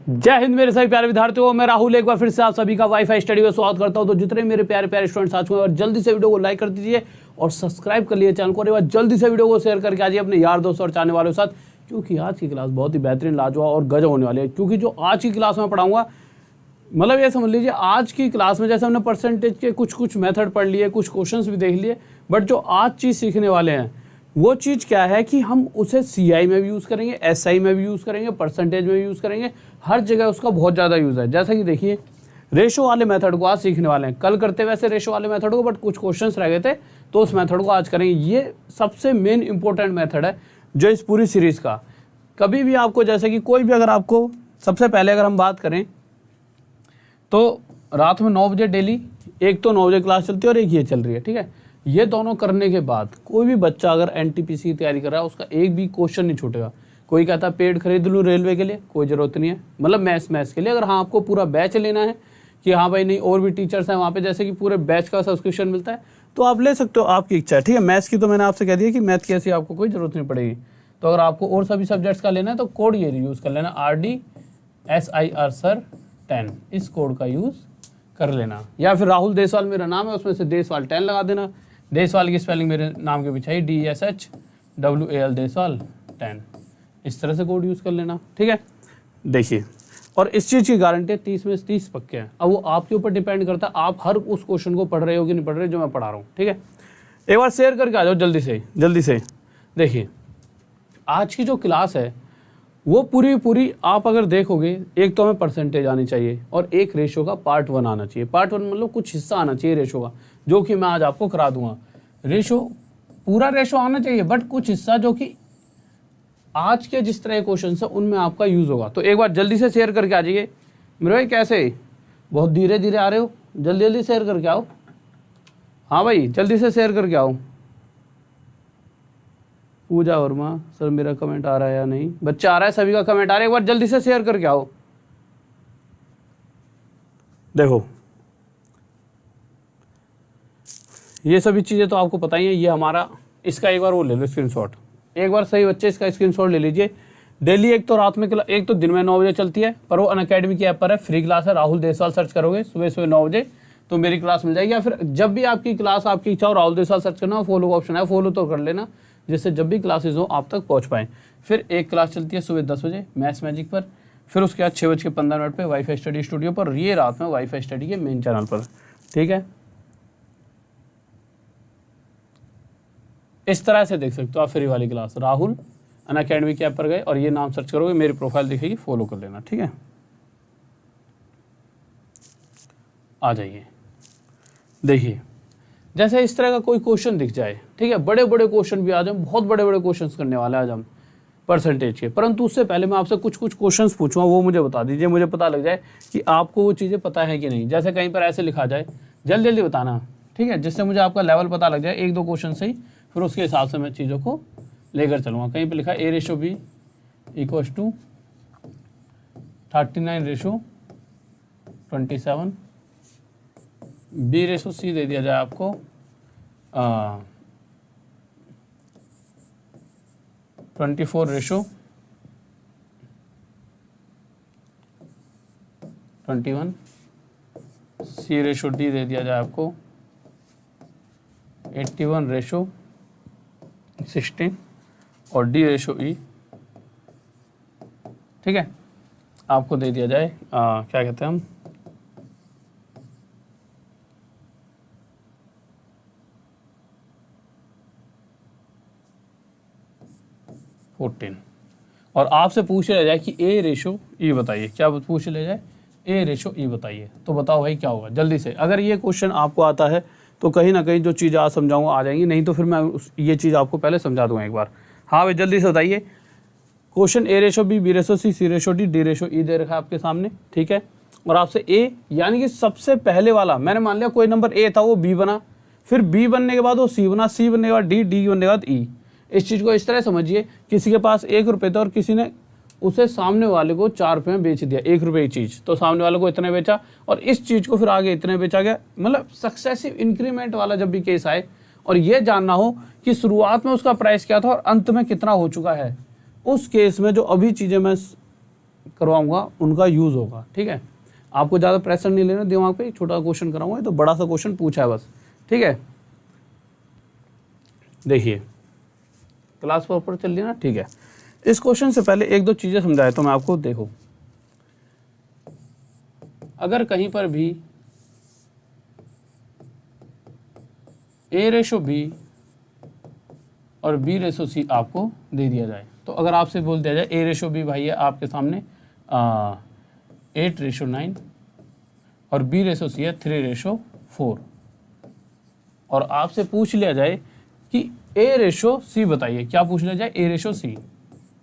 जय हिंद मेरे सभी प्यारे विद्यार्थियों, मैं राहुल एक बार फिर से आप सभी का वाईफाई स्टडी में स्वागत करता हूं। तो जितने मेरे प्यारे प्यारे स्टूडेंट्स आज और जल्दी से वीडियो को लाइक कर दीजिए और सब्सक्राइब कर लिए चैनल को। और एक बार जल्दी से वीडियो को शेयर करके आइए अपने यार दोस्तों और चाहने वालों के साथ, क्योंकि आज की क्लास बहुत ही बेहतरीन, लाजवाब और गजब होने वाली है। क्योंकि जो आज की क्लास में पढ़ाऊंगा, मतलब ये समझ लीजिए आज की क्लास में जैसे हमने परसेंटेज के कुछ मेथड पढ़ लिए, कुछ क्वेश्चंस भी देख लिए, बट जो आज चीज़ सीखने वाले हैं वो चीज़ क्या है कि हम उसे CI में भी यूज़ करेंगे, SI में भी यूज़ करेंगे, परसेंटेज में भी यूज़ करेंगे, हर जगह उसका बहुत ज़्यादा यूज़ है। जैसा कि देखिए रेशो वाले मेथड को आज सीखने वाले हैं। कल करते वैसे रेशो वाले मेथड को, बट कुछ क्वेश्चंस रह गए थे तो उस मेथड को आज करेंगे। ये सबसे मेन इंपॉर्टेंट मेथड है जो इस पूरी सीरीज़ का। कभी भी आपको, जैसे कि कोई भी, अगर आपको सबसे पहले अगर हम बात करें तो रात में 9 बजे डेली, एक तो 9 बजे क्लास चलती है और एक ये चल रही है, ठीक है। ये दोनों करने के बाद कोई भी बच्चा अगर NTPC की तैयारी कर रहा है उसका एक भी क्वेश्चन नहीं छूटेगा। कोई कहता है पेड खरीद लूँ रेलवे के लिए, कोई ज़रूरत नहीं है, मतलब मैथ्स के लिए। अगर हाँ आपको पूरा बैच लेना है कि हाँ भाई नहीं और भी टीचर्स हैं वहाँ पे, जैसे कि पूरे बैच का सब्सक्रिप्शन मिलता है, तो आप ले सकते हो, आपकी इच्छा है, ठीक है। मैथ्स की तो मैंने आपसे कह दिया कि मैथ की ऐसी आपको कोई ज़रूरत नहीं पड़ेगी। तो अगर आपको और सभी सब्जेक्ट्स का लेना है तो कोड ये यूज़ कर लेना, RDSIR सर 10, इस कोड का यूज़ कर लेना। या फिर राहुल देसवाल मेरा नाम है, उसमें से देसवाल 10 लगा देना। देसवाल की स्पेलिंग मेरे नाम के पीछे DSHWAL देसवाल 10, इस तरह से कोड यूज़ कर लेना, ठीक है। देखिए, और इस चीज़ की गारंटी 30 में से 30 पक्के हैं। अब वो आपके ऊपर डिपेंड करता है आप हर उस क्वेश्चन को पढ़ रहे हो कि नहीं पढ़ रहे जो मैं पढ़ा रहा हूँ, ठीक है। एक बार शेयर करके आ जाओ जल्दी से। देखिए आज की जो क्लास है वो पूरी आप अगर देखोगे, एक तो हमें परसेंटेज आनी चाहिए और एक रेशो का पार्ट 1 आना चाहिए। पार्ट 1 मतलब कुछ हिस्सा आना चाहिए रेशो का, जो कि मैं आज आपको करा दूंगा। रेशो, पूरा रेशो आना चाहिए, बट कुछ हिस्सा जो कि आज के जिस तरह के क्वेश्चन है उनमें आपका यूज़ होगा। तो एक बार जल्दी से शेयर करके आ जाइए। मेरे भाई कैसे, बहुत धीरे धीरे आ रहे हो, जल्दी शेयर करके आओ। हाँ भाई जल्दी से शेयर करके आओ। पूजा वर्मा सर मेरा कमेंट आ रहा है या नहीं? बच्चा आ रहा है, सभी का कमेंट आ रहा है, एक बार जल्दी से शेयर करके आओ। देखो ये सभी चीज़ें तो आपको पता ही है। ये हमारा, इसका एक बार वो ले लो स्क्रीनशॉट, एक बार सही बच्चे इसका स्क्रीनशॉट ले लीजिए। डेली एक तो रात में, एक तो दिन में 9 बजे चलती है, पर वो अनअकैडमी की ऐप पर है, फ्री क्लास है। राहुल देसवाल सर्च करोगे सुबह 9 बजे तो मेरी क्लास मिल जाएगी। या फिर जब भी आपकी क्लास, आपकी इच्छा हो, राहुल देसवाल सर्च करना, फॉलो का ऑप्शन है, फॉलो तो कर लेना, जिससे जब भी क्लासेज हो आप तक पहुंच पाएँ। फिर एक क्लास चलती है सुबह 10 बजे मैथ्स मैजिक पर, फिर उसके बाद 6:15 पर वाईफाई स्टडी स्टूडियो पर, ये रात में वाईफाई स्टडी के मेन चैनल पर, ठीक है। इस तरह से देख सकते हो आप फ्री वाली क्लास। राहुल अनअकैडमी के ऐप पर गए और ये नाम सर्च करोगे, मेरी प्रोफाइल दिखेगी, फॉलो कर लेना, ठीक है। आ जाइए, देखिए जैसे इस तरह का कोई क्वेश्चन दिख जाए, ठीक है, बड़े बड़े क्वेश्चन भी आ जाए, बहुत बड़े बड़े क्वेश्चन करने वाले आज हम परसेंटेज के। परंतु उससे पहले मैं आपसे कुछ क्वेश्चंस पूछूंगा, वो मुझे बता दीजिए, मुझे पता लग जाए कि आपको वो चीज़ें पता है कि नहीं। जैसे कहीं पर ऐसे लिखा जाए, जल्दी बताना, ठीक है, जिससे मुझे आपका लेवल पता लग जाए। 1-2 क्वेश्चन से ही फिर उसके हिसाब से मैं चीज़ों को लेकर चलूँगा। कहीं पे लिखा है A/B = 39/27, B/C दे दिया जाए आपको 24/21, C/D दे दिया जाए आपको 81/16 और D/E, ठीक है, आपको दे दिया जाए क्या कहते हैं हम, और आपसे पूछ लिया जाए कि A/E बताइए। क्या पूछ लिया जाए? A/E बताइए। तो बताओ भाई क्या होगा जल्दी से। अगर ये क्वेश्चन आपको आता है तो कहीं ना कहीं जो चीज़ आज समझाऊंगा आ जाएंगी, नहीं तो फिर मैं ये चीज़ आपको पहले समझा दूंगा एक बार। हाँ भाई जल्दी से बताइए। Question A/B, B/C, C/D, D/E दे रखा है आपके सामने, ठीक है। और आपसे A यानी कि सबसे पहले वाला, मैंने मान लिया कोई नंबर A था वो B बना, फिर B बनने के बाद वो C बना, C बनने के बाद D, D बनने के बाद E। इस चीज़ को इस तरह समझिए, किसी के पास 1 रुपये था और किसी ने उसे सामने वाले को 4 रुपये में बेच दिया, 1 रुपये की चीज़, तो सामने वाले को इतने बेचा और इस चीज़ को फिर आगे इतने बेचा गया। मतलब सक्सेसिव इंक्रीमेंट वाला जब भी केस आए और ये जानना हो कि शुरुआत में उसका प्राइस क्या था और अंत में कितना हो चुका है, उस केस में जो अभी चीज़ें मैं करवाऊंगा उनका यूज़ होगा। ठीक है, आपको ज़्यादा प्रेशर नहीं लेना दिमाग पे, छोटा क्वेश्चन कराऊंगा, तो बड़ा सा क्वेश्चन पूछा है बस। ठीक है, देखिए क्लास प्रॉपर चल रही है ना। ठीक है, इस क्वेश्चन से पहले एक दो चीज़ें समझाए तो मैं आपको, देखो अगर कहीं पर भी A/B और B/C आपको दे दिया जाए, तो अगर आपसे बोल दिया जाए A/B भाई है आपके सामने 8:9 और B/C है 3:4, और आपसे पूछ लिया जाए कि A/C बताइए, क्या पूछ लिया जाए? A/C।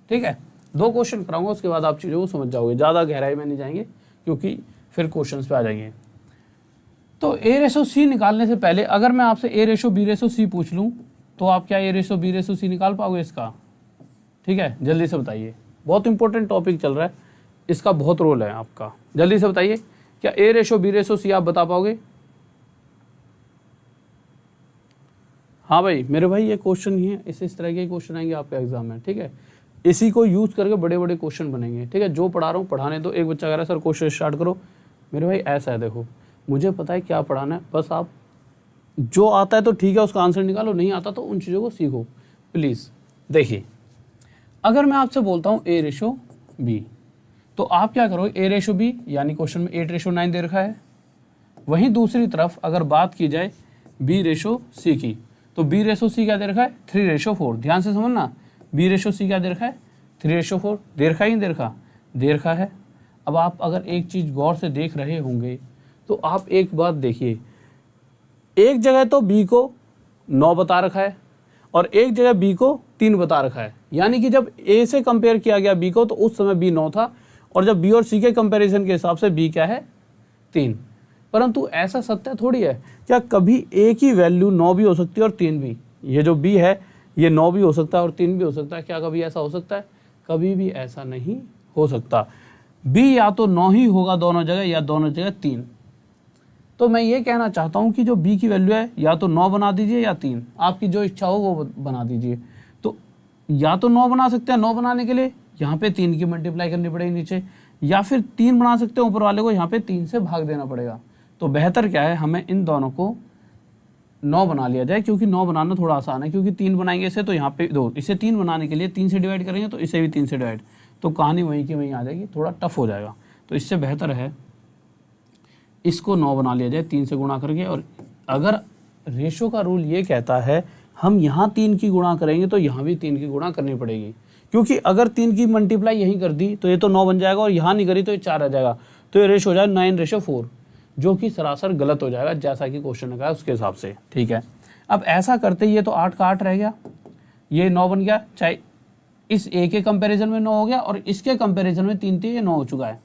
ठीक है, दो क्वेश्चन कराऊंगा, उसके बाद आप चीज़ों को समझ जाओगे, ज़्यादा गहराई में नहीं जाएंगे क्योंकि फिर क्वेश्चंस पे आ जाएंगे। तो A/C निकालने से पहले अगर मैं आपसे A/B/C पूछ लूँ तो आप क्या A/B/C निकाल पाओगे इसका? ठीक है, जल्दी से बताइए, बहुत इंपॉर्टेंट टॉपिक चल रहा है, इसका बहुत रोल है आपका। जल्दी से बताइए, क्या A/B/C आप बता पाओगे? हाँ भाई मेरे भाई, ये क्वेश्चन ही है, इस तरह के क्वेश्चन आएंगे आपके एग्जाम में। ठीक है, इसी को यूज़ करके बड़े बड़े क्वेश्चन बनेंगे। ठीक है, जो पढ़ा रहा हूँ पढ़ाने दो। एक बच्चा कह रहा है सर क्वेश्चन स्टार्ट करो, मेरे भाई ऐसा है, देखो मुझे पता है क्या पढ़ाना है, बस आप जो आता है तो ठीक है उसका आंसर निकालो, नहीं आता तो उन चीज़ों को सीखो प्लीज़। देखिए अगर मैं आपसे बोलता हूँ A/B, तो आप क्या करोगे? A/B यानी क्वेश्चन में 8:9 दे रखा है। वहीं दूसरी तरफ अगर बात की जाए B/C की, तो B/C क्या दे रखा है? 3:4। ध्यान से समझना, B/C क्या दे रखा है? 3:4। दे रखा ही नहीं दे रखा? दे रखा है। अब आप अगर एक चीज़ गौर से देख रहे होंगे तो आप एक बात देखिए, एक जगह तो B को 9 बता रखा है और एक जगह B को 3 बता रखा है, यानी कि जब A से कंपेयर किया गया B को तो उस समय B 9 था, और जब B और C के कंपैरिजन के हिसाब से B क्या है? 3। परंतु ऐसा सत्य थोड़ी है, क्या कभी A की वैल्यू 9 भी हो सकती है और 3 भी? ये जो B है ये 9 भी हो सकता है और 3 भी हो सकता है, क्या कभी ऐसा हो सकता है? कभी भी ऐसा नहीं हो सकता। B या तो 9 ही होगा दोनों जगह, या दोनों जगह 3। तो मैं ये कहना चाहता हूँ कि जो B की वैल्यू है या तो 9 बना दीजिए या 3, आपकी जो इच्छा हो वो बना दीजिए। तो या तो 9 बना सकते हैं, 9 बनाने के लिए यहाँ पे 3 की मल्टीप्लाई करनी पड़ेगी नीचे, या फिर 3 बना सकते हैं ऊपर वाले को यहाँ पे 3 से भाग देना पड़ेगा। तो बेहतर क्या है, हमें इन दोनों को 9 बना लिया जाए, क्योंकि 9 बनाना थोड़ा आसान है, क्योंकि 3 बनाएंगे इसे तो यहाँ पे 2, इसे 3 बनाने के लिए 3 से डिवाइड करेंगे तो इसे भी 3 से डिवाइड, तो कहानी वहीं की वहीं आ जाएगी, थोड़ा टफ हो जाएगा। तो इससे बेहतर है इसको 9 बना लिया जाए 3 से गुणा करके। और अगर रेशो का रूल ये कहता है हम यहाँ 3 की गुणा करेंगे तो यहाँ भी 3 की गुणा करनी पड़ेगी, क्योंकि अगर 3 की मल्टीप्लाई यहीं कर दी तो ये तो 9 बन जाएगा, और यहाँ नहीं करी तो ये 4 आ जाएगा, तो ये रेशो हो जाए 9:4, जो कि सरासर गलत हो जाएगा जैसा कि क्वेश्चन ने कहा उसके हिसाब से। ठीक है, अब ऐसा करते ये तो 8 का 8 रह गया, ये 9 बन गया, चाहे इस A के कंपैरिजन में 9 हो गया और इसके कंपैरिजन में 3 थी, ये 9 हो चुका है,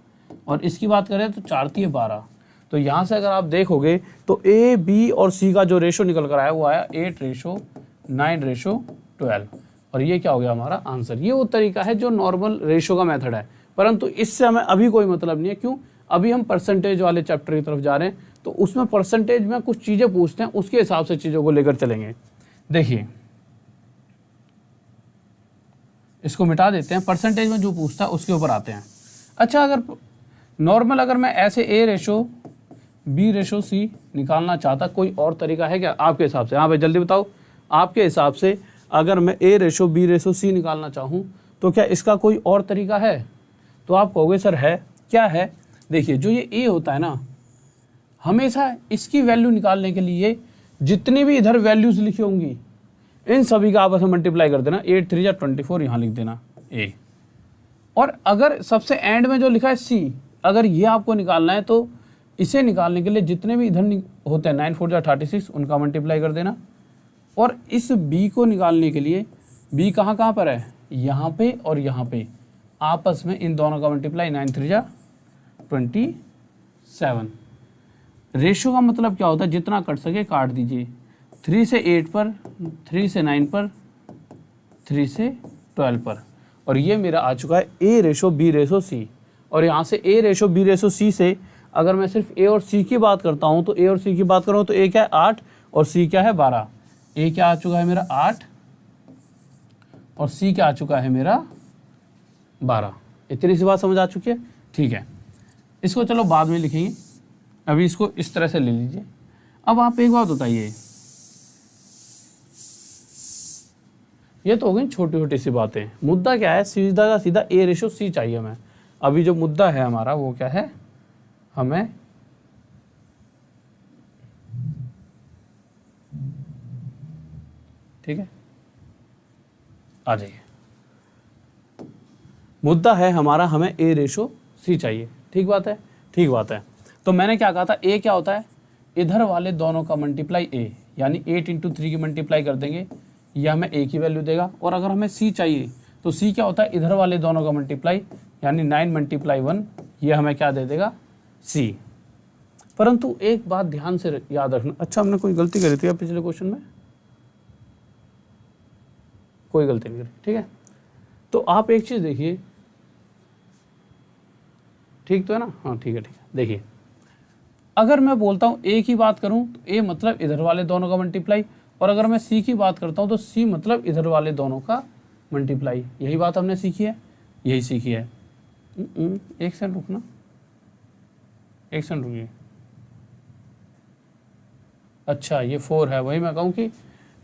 और इसकी बात करें तो 4 थी, ये 12। तो यहाँ से अगर आप देखोगे तो A, B और C का जो रेशो निकल कर आया वो आया 8:9:12, और ये क्या हो गया हमारा आंसर। ये वो तरीका है जो नॉर्मल रेशो का मेथड है, परंतु इससे हमें अभी कोई मतलब नहीं है। क्यों? अभी हम परसेंटेज वाले चैप्टर की तरफ जा रहे हैं, तो उसमें परसेंटेज में कुछ चीज़ें पूछते हैं, उसके हिसाब से चीज़ों को लेकर चलेंगे। देखिए इसको मिटा देते हैं, परसेंटेज में जो पूछता है उसके ऊपर आते हैं। अच्छा, अगर नॉर्मल अगर मैं ऐसे A/B/C निकालना चाहता, कोई और तरीका है क्या आपके हिसाब से? हाँ भाई जल्दी बताओ, आपके हिसाब से अगर मैं A/B/C निकालना चाहूँ तो क्या इसका कोई और तरीका है? तो आप कहोगे सर है, क्या है? देखिए जो ये A होता है ना, हमेशा इसकी वैल्यू निकालने के लिए जितनी भी इधर वैल्यूज लिखी होंगी इन सभी का आपस में मल्टीप्लाई कर देना, 8 3 24, यहाँ लिख देना A। और अगर सबसे एंड में जो लिखा है C, अगर ये आपको निकालना है तो इसे निकालने के लिए जितने भी इधर होते हैं 9 4 36, उनका मल्टीप्लाई कर देना। और इस B को निकालने के लिए B कहाँ पर है? यहाँ पे और यहाँ पे, आपस में इन दोनों का मल्टीप्लाई, 9 3 27। रेशो का मतलब क्या होता है? जितना कट सके काट दीजिए, 3 से 8 पर, 3 से 9 पर, 3 से 12 पर, और ये मेरा आ चुका है A/B/C। और यहाँ से A/B/C से अगर मैं सिर्फ A और C की बात करता हूँ तो A और C की बात करूँ तो A क्या है 8 और C क्या है 12। A क्या आ चुका है मेरा 8 और C क्या आ चुका है मेरा 12। इतनी सी बात समझ आ चुकी है, ठीक है। इसको चलो बाद में लिखेंगे, अभी इसको इस तरह से ले लीजिए। अब आप एक बात बताइए, ये तो हो गई छोटी छोटी सी बातें। मुद्दा क्या है, सीधा का सीधा A/C चाहिए हमें। अभी जो मुद्दा है हमारा वो क्या है, हमें ठीक है, आ जाइए। मुद्दा है हमारा हमें A/C चाहिए, ठीक बात है, ठीक बात है। तो मैंने क्या कहा था, A क्या होता है, इधर वाले दोनों का मल्टीप्लाई A, यानी 8 × 3 की मल्टीप्लाई कर देंगे, यह हमें A की वैल्यू देगा। और अगर हमें C चाहिए तो C क्या होता है, इधर वाले दोनों का मल्टीप्लाई, यानी 9 × 1, यह हमें क्या दे देगा, C। परंतु एक बात ध्यान से याद रखना, अच्छा हमने कोई गलती करी थी पिछले क्वेश्चन में, कोई गलती नहीं करी, ठीक है। तो आप एक चीज देखिए, ठीक तो है ना, हाँ ठीक है, ठीक है। देखिए अगर मैं बोलता हूँ A की बात करूँ तो A मतलब इधर वाले दोनों का मल्टीप्लाई, और अगर मैं C की बात करता हूँ तो C मतलब इधर वाले दोनों का मल्टीप्लाई। यही बात हमने सीखी है, यही सीखी है। एक सेकंड रुकना, एक सेकंड रुकिए। अच्छा ये 4 है, वही मैं कहूँ कि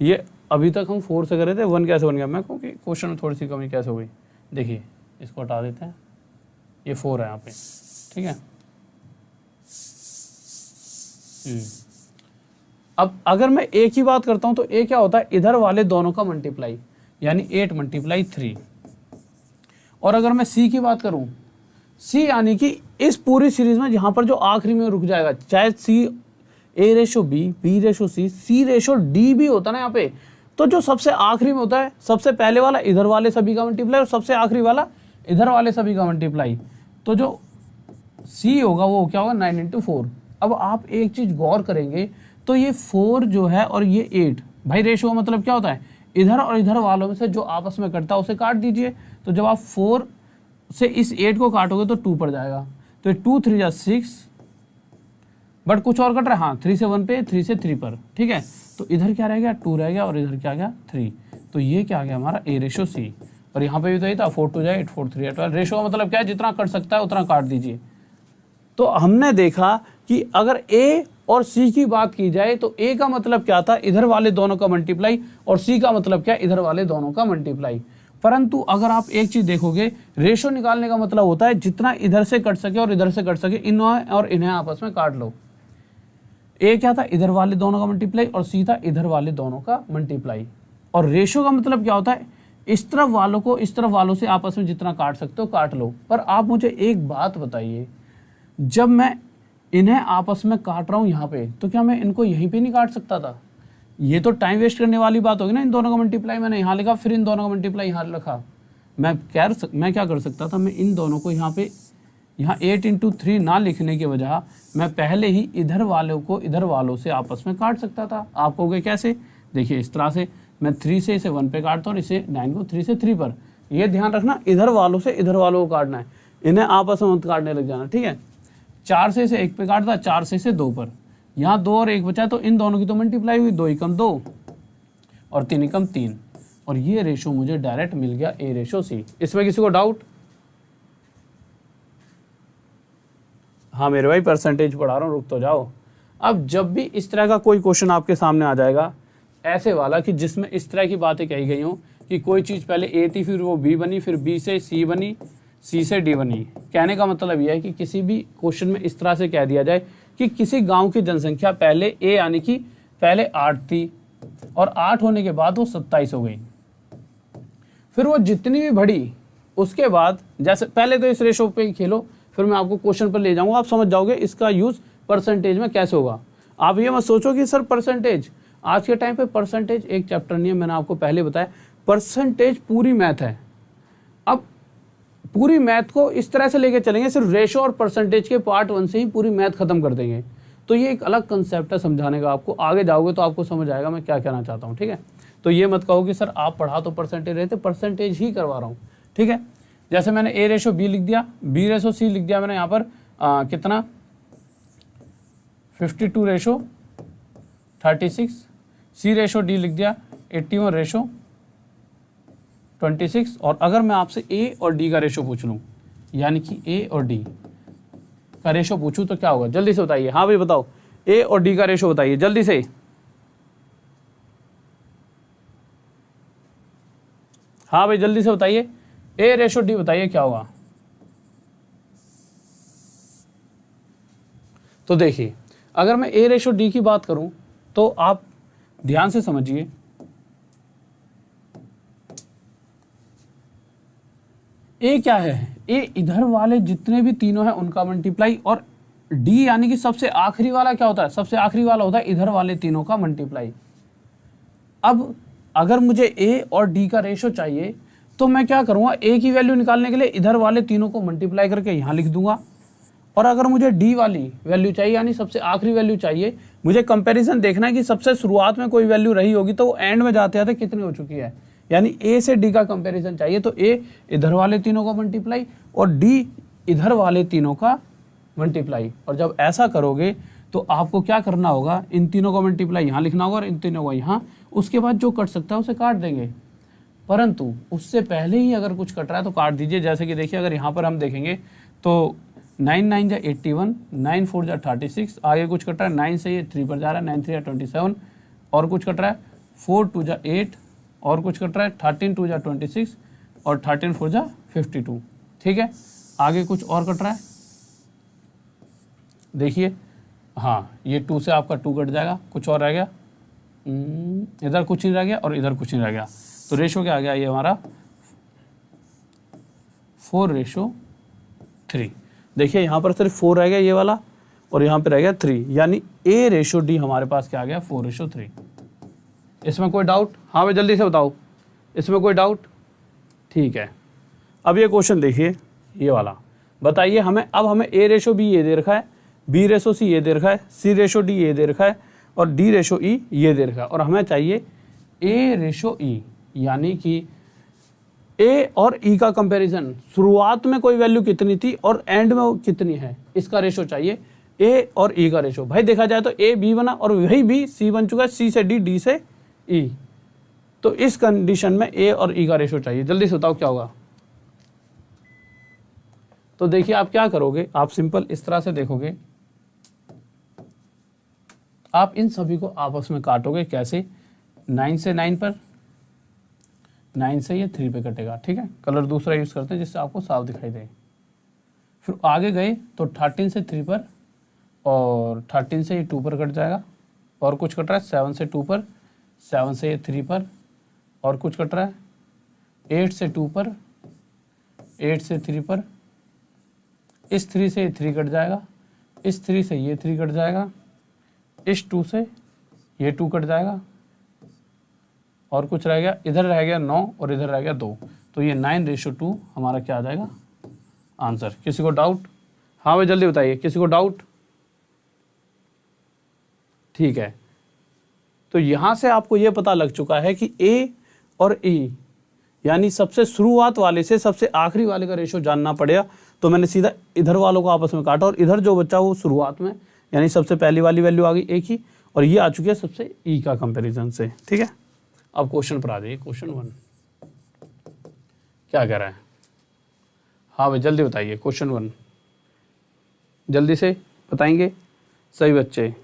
ये अभी तक हम 4 से कर रहे थे, 1 कैसे बन गया। मैं कहूँ कि क्वेश्चन में थोड़ी सी कमी कैसे हो गई। देखिए इसको हटा देते हैं, ये 4 है यहाँ पे, ठीक है। अब अगर मैं A की बात करता हूँ तो A क्या होता है, इधर वाले दोनों का मल्टीप्लाई, यानी 8 × 3। और अगर मैं C की बात करूँ, C यानी कि इस पूरी सीरीज में जहाँ पर जो आखिरी में रुक जाएगा, चाहे C A/B, B/C, C/D भी होता है ना यहाँ पे, तो जो सबसे आखिरी में होता है, सबसे पहले वाला इधर वाले सभी का मल्टीप्लाई और सबसे आखिरी वाला इधर वाले सभी का मल्टीप्लाई, तो जो C होगा वो क्या होगा, 9 × 4। अब आप एक चीज गौर करेंगे तो ये 4 जो है और ये 8, भाई रेशो का मतलब क्या होता है, इधर और इधर वालों में से जो आपस में कटता है उसे काट दीजिए। तो जब आप 4 से इस 8 को काटोगे तो 2 पड़ जाएगा, तो 2 × 3 = 6, बट कुछ और कट रहा है, हाँ 3 से 1 पे, 3 से 3 पर, ठीक है। तो इधर क्या रह गया, 2 रह गया, और इधर क्या गया, 3। तो ये क्या आ गया हमारा A/C। और यहाँ पे भी तो ये था 4 × 2 = 8, 4 × 3 = 12। रेशो का मतलब क्या है, जितना कट सकता है उतना काट दीजिए। तो हमने देखा कि अगर A और C की बात की जाए तो A का मतलब क्या था, इधर वाले दोनों का मल्टीप्लाई, और C का मतलब क्या, इधर वाले दोनों का मल्टीप्लाई। परंतु अगर आप एक चीज देखोगे, रेशो निकालने का मतलब होता है जितना इधर से कट सके और इधर से कट सके, इन्हें और इन्हें आपस में काट लो। A क्या था, इधर वाले दोनों का मल्टीप्लाई, और C था इधर वाले दोनों का मल्टीप्लाई। और रेशो का मतलब क्या होता है, इस तरफ वालों को इस तरफ वालों से आपस में जितना काट सकते हो काट लो। पर आप मुझे एक बात बताइए, जब मैं इन्हें आपस में काट रहा हूं यहाँ पे, तो क्या मैं इनको यहीं पे नहीं काट सकता था? ये तो टाइम वेस्ट करने वाली बात होगी ना। इन दोनों का मल्टीप्लाई मैंने यहाँ लिखा, फिर इन दोनों का मल्टीप्लाई यहाँ रखा। मैं क्या कर सकता था, मैं इन दोनों को यहाँ पे, यहाँ 8 × 3 ना लिखने के बजाय मैं पहले ही इधर वालों को इधर वालों से आपस में काट सकता था। आप कहोगे कैसे, देखिए इस तरह से मैं 3 से इसे 1 पे काटता हूँ, इसे 9 को 3 से 3 पर। ये ध्यान रखना, इधर वालों से इधर वालों को काटना है, इन्हें आपस में मत काटने लग जाना, ठीक है। 4 से इसे 1 पे काटता, 4 से इसे 2 पर, यहाँ 2 और 1 बचा, तो इन दोनों की तो मल्टीप्लाई हुई, 2 × 2 और 3 × 3, और ये रेशो मुझे डायरेक्ट मिल गया A/C। इसमें किसी को डाउट? हाँ मेरे भाई परसेंटेज पढ़ा रहा हूँ, रुक तो जाओ। अब जब भी इस तरह का कोई क्वेश्चन आपके सामने आ जाएगा, ऐसे वाला कि जिसमें इस तरह की बातें कही गई हों कि कोई चीज़ पहले A थी, फिर वो B बनी, फिर B से C बनी, C से D बनी। कहने का मतलब यह है कि किसी भी क्वेश्चन में इस तरह से कह दिया जाए कि किसी गांव की जनसंख्या पहले A यानी कि पहले 8 थी, और 8 होने के बाद वो 27 हो गई, फिर वो जितनी भी बढ़ी उसके बाद, जैसे पहले तो इस रेशो पे ही खेलो, फिर मैं आपको क्वेश्चन पर ले जाऊंगा, आप समझ जाओगे इसका यूज़ परसेंटेज में कैसे होगा। आप ये मत सोचो कि सर परसेंटेज, आज के टाइम पे परसेंटेज एक चैप्टर नहीं है, मैंने आपको पहले बताया। परसेंटेज पूरी मैथ है। अब पूरी मैथ को इस तरह से लेके चलेंगे, सिर्फ रेशो और परसेंटेज के पार्ट 1 से ही पूरी मैथ खत्म कर देंगे। तो ये एक अलग कंसेप्ट है समझाने का, आपको आगे जाओगे तो आपको समझ आएगा मैं क्या कहना चाहता हूँ, ठीक है। तो ये मत कहो कि सर आप पढ़ा तो परसेंटेज रहे थे, परसेंटेज ही करवा रहा हूँ, ठीक है। जैसे मैंने A/B लिख दिया, B/C लिख दिया मैंने यहाँ पर कितना 52/36, C/D लिख दिया 81/26। और अगर मैं आपसे A और D का रेशो पूछ लूँ, यानी कि ए और डी का रेशो पूछूं तो क्या होगा, जल्दी से बताइए। हाँ भाई बताओ, ए और डी का रेशो बताइए जल्दी से। हाँ भाई जल्दी से बताइए, ए रेशो डी बताइए क्या होगा। तो देखिए, अगर मैं ए रेशो डी की बात करूं तो आप ध्यान से समझिए, ए क्या है, ए इधर वाले जितने भी तीनों हैं उनका मल्टीप्लाई, और डी यानी कि सबसे आखिरी वाला क्या होता है, सबसे आखिरी वाला होता है इधर वाले तीनों का मल्टीप्लाई। अब अगर मुझे ए और डी का रेशो चाहिए तो मैं क्या करूंगा, ए की वैल्यू निकालने के लिए इधर वाले तीनों को मल्टीप्लाई करके यहां लिख दूंगा, और अगर मुझे डी वाली वैल्यू चाहिए यानी सबसे आखिरी वैल्यू चाहिए, मुझे कंपैरिजन देखना है कि सबसे शुरुआत में कोई वैल्यू रही होगी तो वो एंड में जाते जाते कितनी हो चुकी है, यानी ए से डी का कंपैरिजन चाहिए तो ए इधर वाले तीनों का मल्टीप्लाई और डी इधर वाले तीनों का मल्टीप्लाई। और जब ऐसा करोगे तो आपको क्या करना होगा, इन तीनों का मल्टीप्लाई यहाँ लिखना होगा और इन तीनों का यहाँ, उसके बाद जो कट सकता है उसे काट देंगे, परंतु उससे पहले ही अगर कुछ कट रहा है तो काट दीजिए। जैसे कि देखिए, अगर यहाँ पर हम देखेंगे तो 9 9 जा 81, 9 4 जा 36, आगे कुछ कट रहा है 9 से ये 3 पर जा रहा है, 9 3 जा 27, और कुछ कट रहा है 4 2 जा 8, और कुछ कट रहा है 13 2 जा 26, और 13 4 जा 52। ठीक है, आगे कुछ और कट रहा है, देखिए, हाँ ये 2 से आपका 2 कट जाएगा, कुछ और रह गया, इधर कुछ नहीं रह गया और इधर कुछ नहीं रह गया, तो रेशो क्या आ गया ये हमारा 4:3। देखिए यहाँ पर सिर्फ 4 रह गया ये वाला, और यहाँ पे रह गया 3, यानी ए रेशो डी हमारे पास क्या आ गया 4:3। इसमें कोई डाउट? हाँ भाई जल्दी से बताओ, इसमें कोई डाउट? ठीक है, अब ये क्वेश्चन देखिए, ये वाला बताइए हमें, अब हमें ए रेशो बी ये दे रखा है, बी रेशो सी ये दे रखा है, सी रेशो डी ये दे रखा है, और डी रेशो ई ये दे रखा है, और हमें चाहिए ए रेशो ई, यानी कि ए और ई का कंपैरिजन, शुरुआत में कोई वैल्यू कितनी थी और एंड में कितनी है, इसका रेशो चाहिए, ए और ई का रेशो। भाई देखा जाए तो ए बी बना और वही बी सी बन चुका है, सी से डी, डी से ई, तो इस कंडीशन में ए और ई का रेशो चाहिए। जल्दी से बताओ क्या होगा। तो देखिए आप क्या करोगे, आप सिंपल इस तरह से देखोगे, आप इन सभी को आपस में काटोगे, कैसे, 9 से 9 पर, 9 से ये 3 पे कटेगा। ठीक है, कलर दूसरा यूज करते हैं जिससे आपको साफ दिखाई दे। फिर आगे गए तो 13 से 3 पर, और 13 से ये 2 पर कट जाएगा, और कुछ कट रहा है 7 से 2 पर, 7 से ये 3 पर, और कुछ कट रहा है 8 से 2 पर, 8 से 3 पर, इस 3 से ये 3 कट जाएगा, इस 3 से ये 3 कट जाएगा, इस 2 से ये 2 कट जाएगा, और कुछ रह गया, इधर रह गया 9 और इधर रह गया 2, तो ये 9:2 हमारा क्या आ जाएगा आंसर। किसी को डाउट? हाँ भाई जल्दी बताइए, किसी को डाउट? ठीक है, तो यहां से आपको ये पता लग चुका है कि ए और ई यानी सबसे शुरुआत वाले से सबसे आखिरी वाले का रेशो जानना पड़ेगा, तो मैंने सीधा इधर वालों को आपस में काटा, और इधर जो बच्चा वो शुरुआत में यानी सबसे पहली वाली वैल्यू आ गई एक ही, और ये आ चुकी है सबसे ई का कंपैरिजन से। ठीक है, अब क्वेश्चन पर आ जाइए, क्वेश्चन 1 क्या कह रहा है। हाँ भाई जल्दी बताइए, क्वेश्चन 1 जल्दी से बताएंगे सही बच्चे।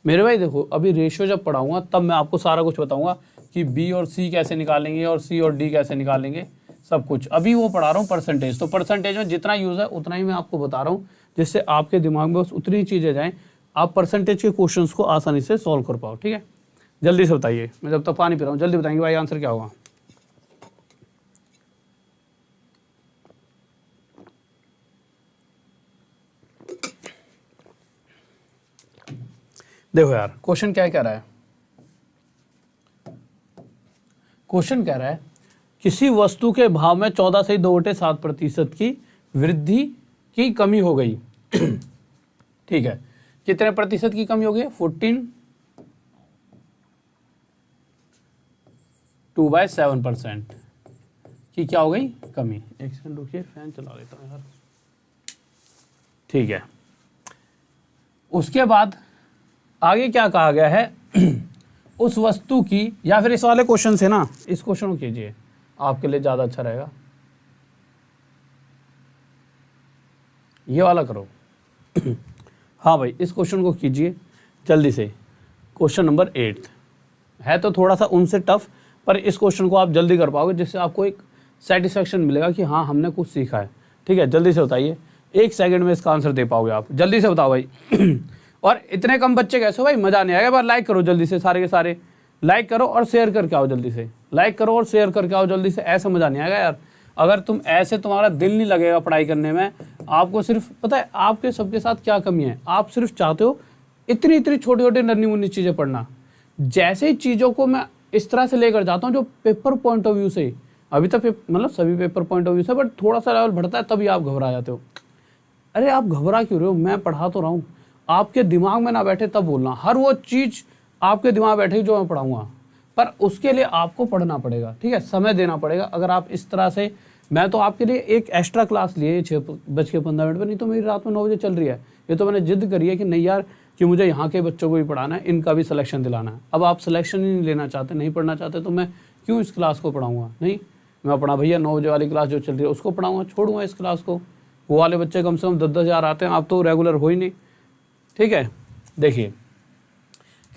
मेरे भाई देखो, अभी रेशियो जब पढ़ाऊंगा तब मैं आपको सारा कुछ बताऊंगा कि बी और सी कैसे निकालेंगे और सी और डी कैसे निकालेंगे, सब कुछ। अभी वो पढ़ा रहा हूँ परसेंटेज, तो परसेंटेज में जितना यूज़ है उतना ही मैं आपको बता रहा हूँ, जिससे आपके दिमाग में बस उतनी ही चीज़ें जाएँ, आप परसेंटेज के क्वेश्चंस को आसानी से सॉल्व कर पाओ। ठीक है, जल्दी से बताइए, मैं जब तक पानी पी रहा हूँ, जल्दी बताएंगे भाई आंसर क्या होगा। देखो यार, क्वेश्चन क्या कह रहा है, क्वेश्चन कह रहा है किसी वस्तु के भाव में 14 से 2/7% की वृद्धि की कमी हो गई। ठीक है, कितने प्रतिशत की कमी हो गई? 14.2/7% की क्या हो गई कमी। एक सेकंड रुकिए, फैन चला लेता हूं यार। ठीक है, उसके बाद आगे क्या कहा गया है उस वस्तु की, या फिर इस वाले क्वेश्चन से ना, इस क्वेश्चन को कीजिए, आपके लिए ज्यादा अच्छा रहेगा। ये वाला करो। हाँ भाई, इस क्वेश्चन को कीजिए जल्दी से। क्वेश्चन नंबर 8 है तो थोड़ा सा उनसे टफ, पर इस क्वेश्चन को आप जल्दी कर पाओगे, जिससे आपको एक सेटिस्फेक्शन मिलेगा कि हाँ हमने कुछ सीखा है। ठीक है, जल्दी से बताइए, 1 सेकंड में इसका आंसर दे पाओगे आप, जल्दी से बताओ भाई। और इतने कम बच्चे कैसे हो भाई, मजा नहीं आएगा। बार लाइक करो जल्दी से, सारे के सारे लाइक करो और शेयर करके आओ जल्दी से, लाइक करो और शेयर करके आओ जल्दी से। ऐसा मजा नहीं आएगा यार, अगर तुम ऐसे, तुम्हारा दिल नहीं लगेगा पढ़ाई करने में। आपको सिर्फ पता है आपके सबके साथ क्या कमी है, आप सिर्फ चाहते हो इतनी इतनी छोटी छोटी नन्ही मुन्नी चीज़ें पढ़ना। जैसे ही चीज़ों को मैं इस तरह से लेकर जाता हूँ जो पेपर पॉइंट ऑफ व्यू से, अभी तक मतलब सभी पेपर पॉइंट ऑफ व्यू से, बट थोड़ा सा लेवल बढ़ता है तभी आप घबरा जाते हो। अरे आप घबरा क्यों रहे हो, मैं पढ़ा तो रहा हूँ, आपके दिमाग में ना बैठे तब बोलना। हर वो चीज़ आपके दिमाग में बैठेगी जो मैं पढ़ाऊँगा, पर उसके लिए आपको पढ़ना पड़ेगा। ठीक है, समय देना पड़ेगा। अगर आप इस तरह से, मैं तो आपके लिए एक एक्स्ट्रा क्लास लिए 6:15 पर, नहीं तो मेरी रात में 9 बजे चल रही है। ये तो मैंने जिद करी है कि नहीं यार, कि मुझे यहाँ के बच्चों को भी पढ़ाना है, इनका भी सिलेक्शन दिलाना है। अब आप सिलेक्शन ही नहीं लेना चाहते, नहीं पढ़ना चाहते, तो मैं क्यों इस क्लास को पढ़ाऊँगा। नहीं, मैं अपना भैया 9 बजे वाली क्लास जो चल रही है उसको पढ़ाऊँगा, छोड़ूंगा इस क्लास को। वो वाले बच्चे कम से कम 10-10 हज़ार आते हैं, आप तो रेगुलर हो ही नहीं। ठीक है, देखिए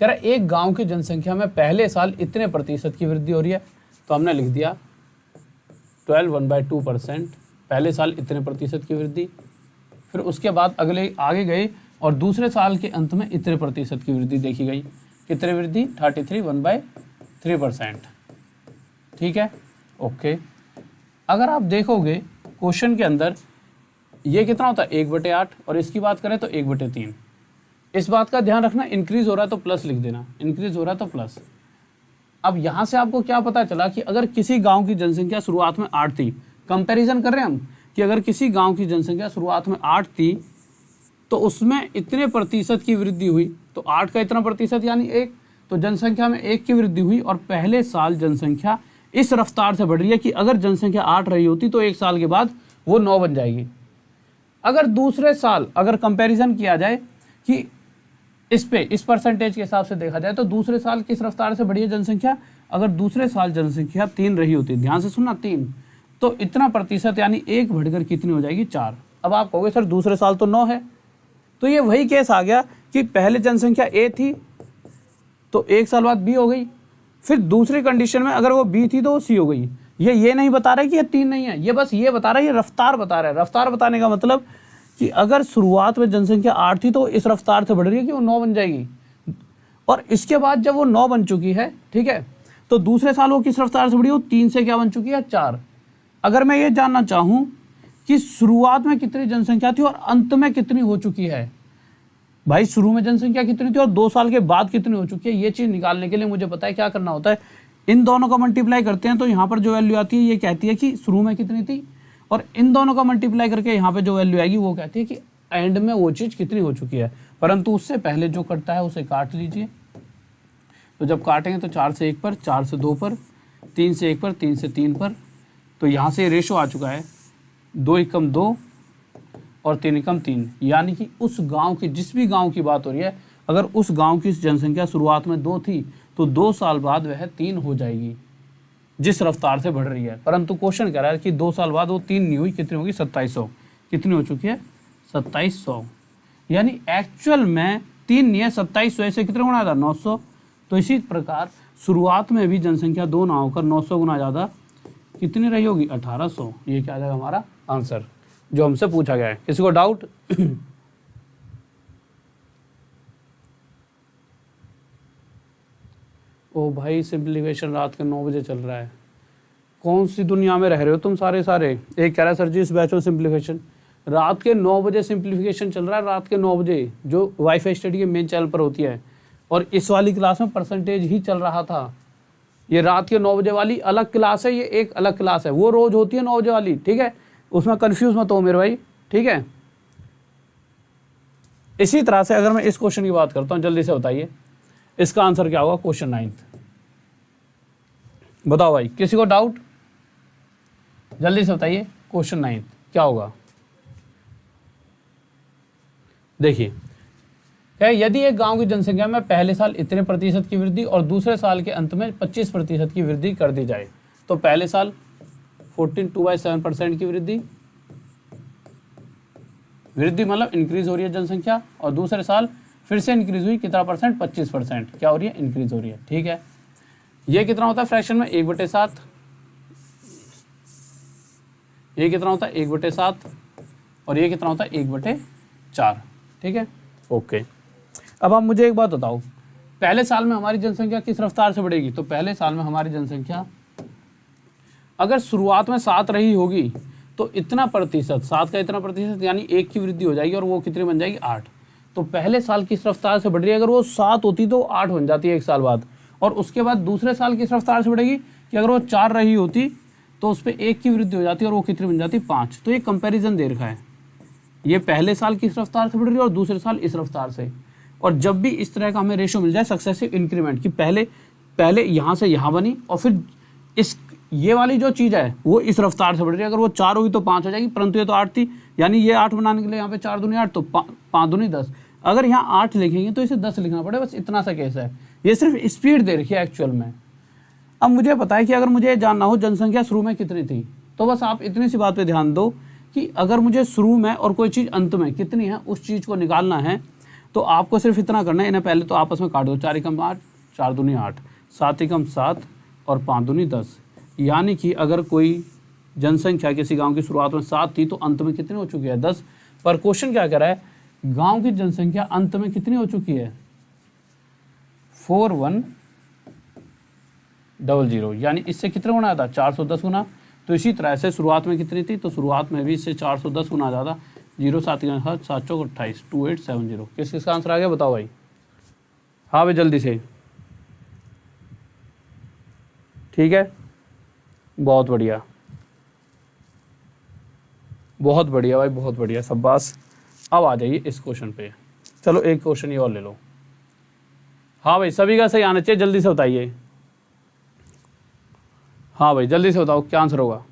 कह रहा है एक गांव की जनसंख्या में पहले साल इतने प्रतिशत की वृद्धि हो रही है, तो हमने लिख दिया 12/2%, पहले साल इतने प्रतिशत की वृद्धि। फिर उसके बाद अगले आगे गए और दूसरे साल के अंत में इतने प्रतिशत की वृद्धि देखी गई। कितने वृद्धि, 33/1/3%। ठीक है, ओके। अगर आप देखोगे क्वेश्चन के अंदर ये कितना होता है 1/8, और इसकी बात करें तो 1/3। इस बात का ध्यान रखना, इंक्रीज हो रहा है तो प्लस लिख देना, इंक्रीज हो रहा है तो प्लस। अब यहाँ से आपको क्या पता चला कि अगर किसी गांव की जनसंख्या शुरुआत में 8 थी, कंपैरिजन कर रहे हैं हम कि अगर किसी गांव की जनसंख्या शुरुआत में 8 थी तो उसमें इतने प्रतिशत की वृद्धि हुई, तो 8 का इतना प्रतिशत यानी 1, तो जनसंख्या में 1 की वृद्धि हुई, और पहले साल जनसंख्या इस रफ्तार से बढ़ रही है कि अगर जनसंख्या 8 रही होती तो 1 साल के बाद वो 9 बन जाएगी। अगर दूसरे साल, अगर कंपैरिजन किया जाए कि इस परसेंटेज के हिसाब से देखा जाए तो दूसरे साल किस रफ्तार से बढ़ी है जनसंख्या, अगर दूसरे साल जनसंख्या 3 रही होती, ध्यान से सुनना 3, तो इतना प्रतिशत यानी 1 बढ़कर कितनी हो जाएगी 4। अब आप कहोगे सर दूसरे साल तो 9 है, तो ये वही केस आ गया कि पहले जनसंख्या A थी तो 1 साल बाद B हो गई, फिर दूसरी कंडीशन में अगर वो B थी तो वो C हो गई। ये नहीं बता रहा है कि ये 3 नहीं है, ये बस ये बता रहा है, ये रफ्तार बता रहा है। रफ्तार बताने का मतलब कि अगर शुरुआत में जनसंख्या 8 थी तो इस रफ्तार से बढ़ रही है कि वो 9 बन जाएगी, और इसके बाद जब वो 9 बन चुकी है, ठीक है, तो दूसरे साल वो किस रफ्तार से बढ़ी, वो 3 से क्या बन चुकी है 4। अगर मैं ये जानना चाहूँ कि शुरुआत में कितनी जनसंख्या थी और अंत में कितनी हो चुकी है, भाई शुरू में जनसंख्या कितनी थी और 2 साल के बाद कितनी हो चुकी है, ये चीज़ निकालने के लिए मुझे पता है क्या करना होता है। इन दोनों का मल्टीप्लाई करते हैं तो यहाँ पर जो वैल्यू आती है ये कहती है कि शुरू में कितनी थी, और इन दोनों का मल्टीप्लाई करके यहाँ पे जो वैल्यू आएगी वो कहती है कि एंड में वो चीज़ कितनी हो चुकी है। परंतु उससे पहले जो कटता है उसे काट लीजिए। तो जब काटेंगे तो 4 से 1 पर, 4 से 2 पर, 3 से 1 पर, 3 से 3 पर, तो यहाँ से रेशो आ चुका है 2 एकम 2 और 3 एकम 3, यानी कि उस गांव की, जिस भी गांव की बात हो रही है, अगर उस गांव की जनसंख्या शुरुआत में 2 थी तो 2 साल बाद वह 3 हो जाएगी जिस रफ्तार से बढ़ रही है। परंतु क्वेश्चन कह रहा है कि 2 साल बाद वो 3 नहीं हुई, कितनी होगी 2700। कितनी हो चुकी है 2700, यानी एक्चुअल में 3 नहीं है 2700, से कितने गुना ज़्यादा 900। तो इसी प्रकार शुरुआत में भी जनसंख्या 2 ना होकर 900 गुना ज़्यादा कितनी रही होगी 1800। ये क्या आ जाएगा हमारा आंसर जो हमसे पूछा गया है। किसी को डाउट? ओ भाई सिंप्लीफिकेशन रात के 9 बजे चल रहा है, कौन सी दुनिया में रह रहे हो तुम सारे। एक कह रहा है सर जी इस बैच में सिंप्लीफिकेशन रात के 9 बजे सिंप्लीफिकेशन चल रहा है, रात के 9 बजे जो वाईफाई स्टडी के मेन चैनल पर होती है, और इस वाली क्लास में परसेंटेज ही चल रहा था। ये रात के 9 बजे वाली अलग क्लास है, ये एक अलग क्लास है, वो रोज होती है 9 बजे वाली, ठीक है, उसमें कंफ्यूज मत हो मेरे भाई, ठीक है। इसी तरह से अगर मैं इस क्वेश्चन की बात करता हूँ, जल्दी से बताइए इसका आंसर क्या होगा। क्वेश्चन 9 बताओ भाई, किसी को डाउट? जल्दी से बताइए क्वेश्चन 9 क्या होगा। देखिए क्या यदि एक गांव की जनसंख्या में पहले साल इतने प्रतिशत की वृद्धि और दूसरे साल के अंत में 25% की वृद्धि कर दी जाए, तो पहले साल 14.2/7% की वृद्धि मतलब इंक्रीज हो रही है जनसंख्या, और दूसरे साल फिर से इंक्रीज हुई कितना परसेंट, 25%, क्या हो रही है, इंक्रीज हो रही है। ठीक है, ये कितना होता है फ्रैक्शन में 1/7, ये कितना होता है 1/7, और ये कितना होता है 1/4। ठीक है, ओके। अब आप मुझे एक बात बताओ, पहले साल में हमारी जनसंख्या किस रफ्तार से बढ़ेगी? तो पहले साल में हमारी जनसंख्या अगर शुरुआत में 7 रही होगी तो इतना प्रतिशत, 7 का इतना प्रतिशत यानी 1 की वृद्धि हो जाएगी, और वो कितनी बन जाएगी, 8। तो पहले साल किस रफ्तार से बढ़ रही है? अगर वो 7 होती तो 8 बन जाती है 1 साल बाद। और उसके बाद दूसरे साल किस रफ्तार से बढ़ेगी कि अगर वो 4 रही होती तो उस पर 1 की वृद्धि हो जाती और वो कितनी बन जाती, 5। तो ये कंपैरिजन दे रखा है, ये पहले साल किस रफ्तार से बढ़ रही है और दूसरे साल इस रफ्तार से। और जब भी इस तरह का हमें रेशो मिल जाए सक्सेसिव इंक्रीमेंट की, पहले यहाँ से यहाँ बनी और फिर ये वाली जो चीज़ है वो इस रफ्तार से बढ़ रही है, अगर वो 4 होगी तो 5 हो जाएगी, परंतु ये तो 8 थी, यानी ये 8 बनाने के लिए यहाँ पे 4 दूनी 8, तो 5 दूनी 10। अगर यहाँ 8 लिखेंगे तो इसे 10 लिखना पड़ेगा, बस इतना सा केस है। ये सिर्फ स्पीड दे रखी है एक्चुअल में। अब मुझे पता है कि अगर मुझे जानना हो जनसंख्या शुरू में कितनी थी, तो बस आप इतनी सी बात पे ध्यान दो कि अगर मुझे शुरू में और कोई चीज़ अंत में कितनी है उस चीज़ को निकालना है, तो आपको सिर्फ इतना करना है, इन्हें पहले तो आपस में काट दो, 4 एकम 8, 4 दूनी 8, 7 एकम 7 और 5 दूनी 10। यानी कि अगर कोई जनसंख्या किसी गांव की शुरुआत में 7 थी तो अंत में कितनी हो चुकी है, 10। पर क्वेश्चन क्या कह रहा है, गांव की जनसंख्या अंत में कितनी हो चुकी है, 4100, यानी इससे कितना गुना आता, 410 गुना। तो इसी तरह से शुरुआत में कितनी थी, तो शुरुआत में भी इससे 410 गुना ज़्यादा, 0 7 7 चौक 28, 2870। किस किसका आंसर आ गया बताओ भाई? हाँ भाई जल्दी से। ठीक है, बहुत बढ़िया, बहुत बढ़िया भाई, बहुत बढ़िया, शाबाश। अब आ जाइए इस क्वेश्चन पे। चलो एक क्वेश्चन ये और ले लो। हाँ भाई सभी का सही आना चाहिए, जल्दी से बताइए। हाँ भाई जल्दी से बताओ क्या आंसर होगा।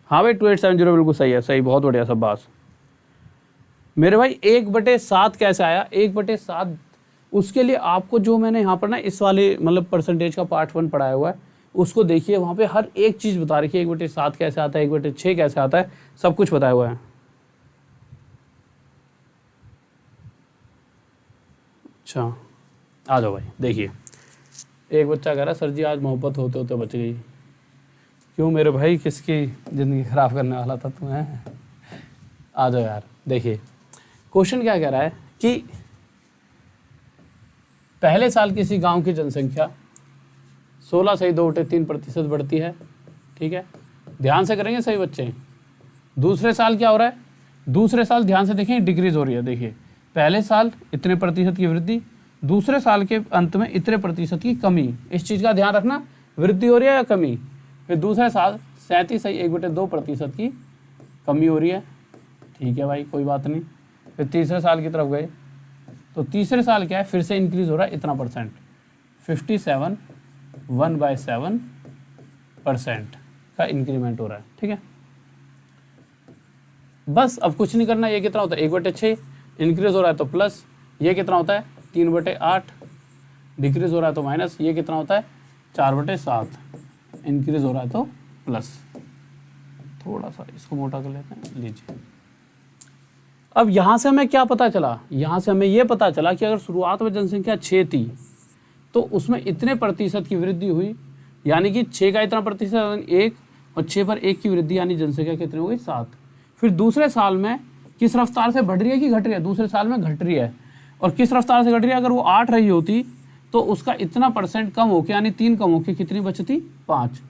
हाँ भाई 2870 बिल्कुल सही है, सही, बहुत बढ़िया, शाबाश मेरे भाई। 1/7 कैसे आया, 1/7 उसके लिए आपको जो मैंने यहाँ पर ना इस वाले मतलब परसेंटेज का पार्ट 1 पढ़ाया हुआ है उसको देखिए, वहाँ पे हर एक चीज़ बता रखी है, 1/7 कैसे आता है, 1/6 कैसे आता है, सब कुछ बताया हुआ है। अच्छा आ जाओ भाई, देखिए एक बच्चा कह रहा है सर जी आज मोहब्बत होते होते बच गई। क्यों मेरे भाई, किसकी ज़िंदगी ख़राब करने वाला था तुम्हें? आ जाओ यार। देखिए क्वेश्चन क्या कह रहा है कि पहले साल किसी गांव की जनसंख्या 16.2-3% बढ़ती है। ठीक है, ध्यान से करेंगे सही बच्चे। दूसरे साल क्या हो रहा है, दूसरे साल ध्यान से देखें डिक्रीज हो रही है। देखिए पहले साल इतने प्रतिशत की वृद्धि, दूसरे साल के अंत में इतने प्रतिशत की कमी। इस चीज़ का ध्यान रखना, वृद्धि हो रही है या कमी। फिर दूसरे साल 37.1/2% की कमी हो रही है। ठीक है भाई कोई बात नहीं। फिर तीसरे साल की तरफ गए तो तीसरे साल क्या है, फिर से इंक्रीज हो रहा है इतना परसेंट, 57.1/7% का इंक्रीमेंट हो रहा है। ठीक है, बस अब कुछ नहीं करना। ये कितना होता है 1/6, इंक्रीज हो रहा है तो प्लस, ये कितना होता है 3/8, डिक्रीज हो रहा है तो माइनस, ये कितना होता है 4/7, इंक्रीज हो रहा है तो प्लस। थोड़ा सा इसको मोटा कर लेते हैं, लीजिए। अब यहाँ से हमें क्या पता चला, यहाँ से हमें ये पता चला कि अगर शुरुआत में जनसंख्या 6 थी तो उसमें इतने प्रतिशत की वृद्धि हुई, यानी कि 6 का इतना प्रतिशत 1 और 6 पर 1 की वृद्धि, यानी जनसंख्या कितनी हो गई 7। फिर दूसरे साल में किस रफ्तार से बढ़ रही है कि घट रही है, दूसरे साल में घट रही है। और किस रफ्तार से घट रही है, अगर वो 8 रही होती तो उसका इतना परसेंट कम होकर, यानी 3 कम होकर कितनी बचती 5।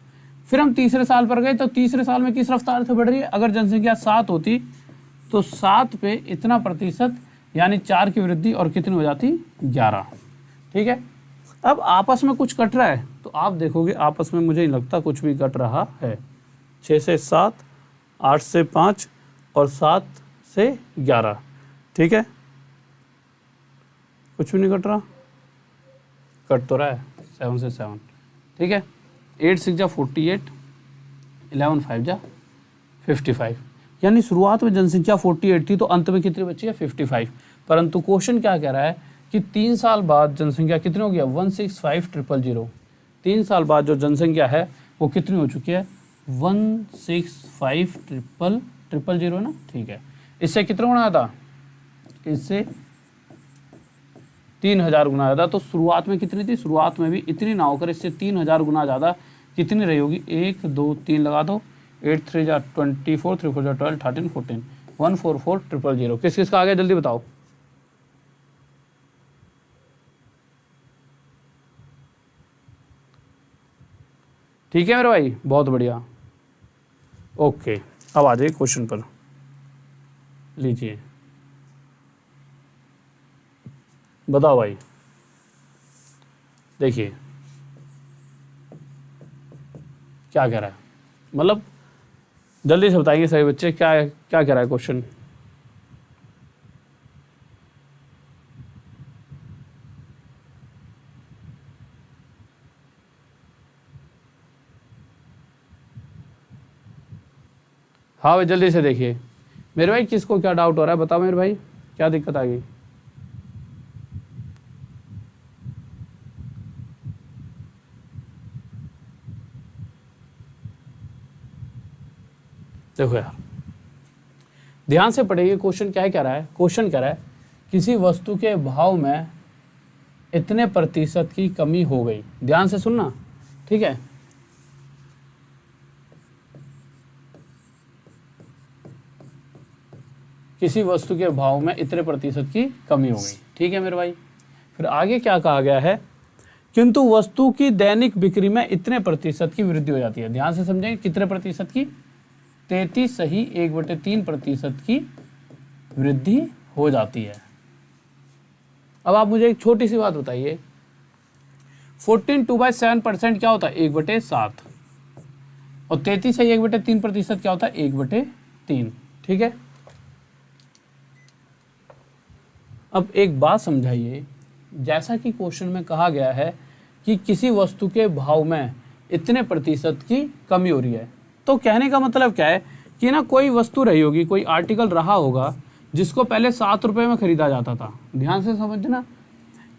फिर हम तीसरे साल पर गए तो तीसरे साल में किस रफ्तार से बढ़ रही है, अगर जनसंख्या 7 होती तो 7 पे इतना प्रतिशत यानी 4 की वृद्धि और कितनी हो जाती 11। ठीक है, अब आपस में कुछ कट रहा है तो आप देखोगे आपस में मुझे नहीं लगता कुछ भी कट रहा है। 6 से 7, 8 से 5 और 7 से 11। ठीक है, कुछ भी नहीं कट रहा, कट तो रहा है 7 से 7। ठीक है, 8 6 जा 48, 11 5 जा 55, यानी शुरुआत में जनसंख्या 48 थी तो अंत में कितनी बची है 55। परंतु क्वेश्चन क्या कह रहा है कि 3 साल बाद जनसंख्या कितनी हो गया 165,000। 3 साल बाद जो जनसंख्या है वो कितनी हो चुकी है 165,000 ना, ठीक है। इससे कितना गुना था, इससे 3000 गुना ज़्यादा। तो शुरुआत में कितनी थी, शुरुआत में भी इतनी ना होकर इससे 3000 गुना ज़्यादा कितनी रही होगी, 1 2 3 लगा दो, 8 3 जा 24, 3 4 जा 12, 13 14, 144,000। किस किस का आ गया जल्दी बताओ। ठीक है मेरे भाई, बहुत बढ़िया। ओके, अब आ जाइए क्वेश्चन पर, लीजिए बताओ भाई। देखिए क्या कह रहा है, मतलब जल्दी से बताइए सभी बच्चे, क्या क्या कह रहा है क्वेश्चन। हाँ भाई जल्दी से देखिए मेरे भाई, किसको क्या डाउट हो रहा है बताओ मेरे भाई, क्या दिक्कत आ गई। देखो यार ध्यान से पढ़िए, क्वेश्चन क्या कह रहा है। क्वेश्चन कह रहा है किसी वस्तु के भाव में इतने प्रतिशत की कमी हो गई। ध्यान से सुनना, ठीक है। किसी वस्तु के भाव में इतने प्रतिशत की कमी हो गई, ठीक है मेरे भाई। फिर आगे क्या कहा गया है, किंतु वस्तु की दैनिक बिक्री में इतने प्रतिशत की वृद्धि हो जाती है। ध्यान से समझेंगे, कितने प्रतिशत की, 33.3% की वृद्धि हो जाती है। अब आप मुझे एक छोटी सी बात बताइए, 14/7% क्या होता है 1/7, और 33.1/3% क्या होता है 1/3, ठीक है। अब एक बात समझाइए, जैसा कि क्वेश्चन में कहा गया है कि किसी वस्तु के भाव में इतने प्रतिशत की कमी हो रही है, तो कहने का मतलब क्या है कि ना कोई वस्तु रही होगी, कोई आर्टिकल रहा होगा जिसको पहले 7 रुपये में खरीदा जाता था। ध्यान से समझना,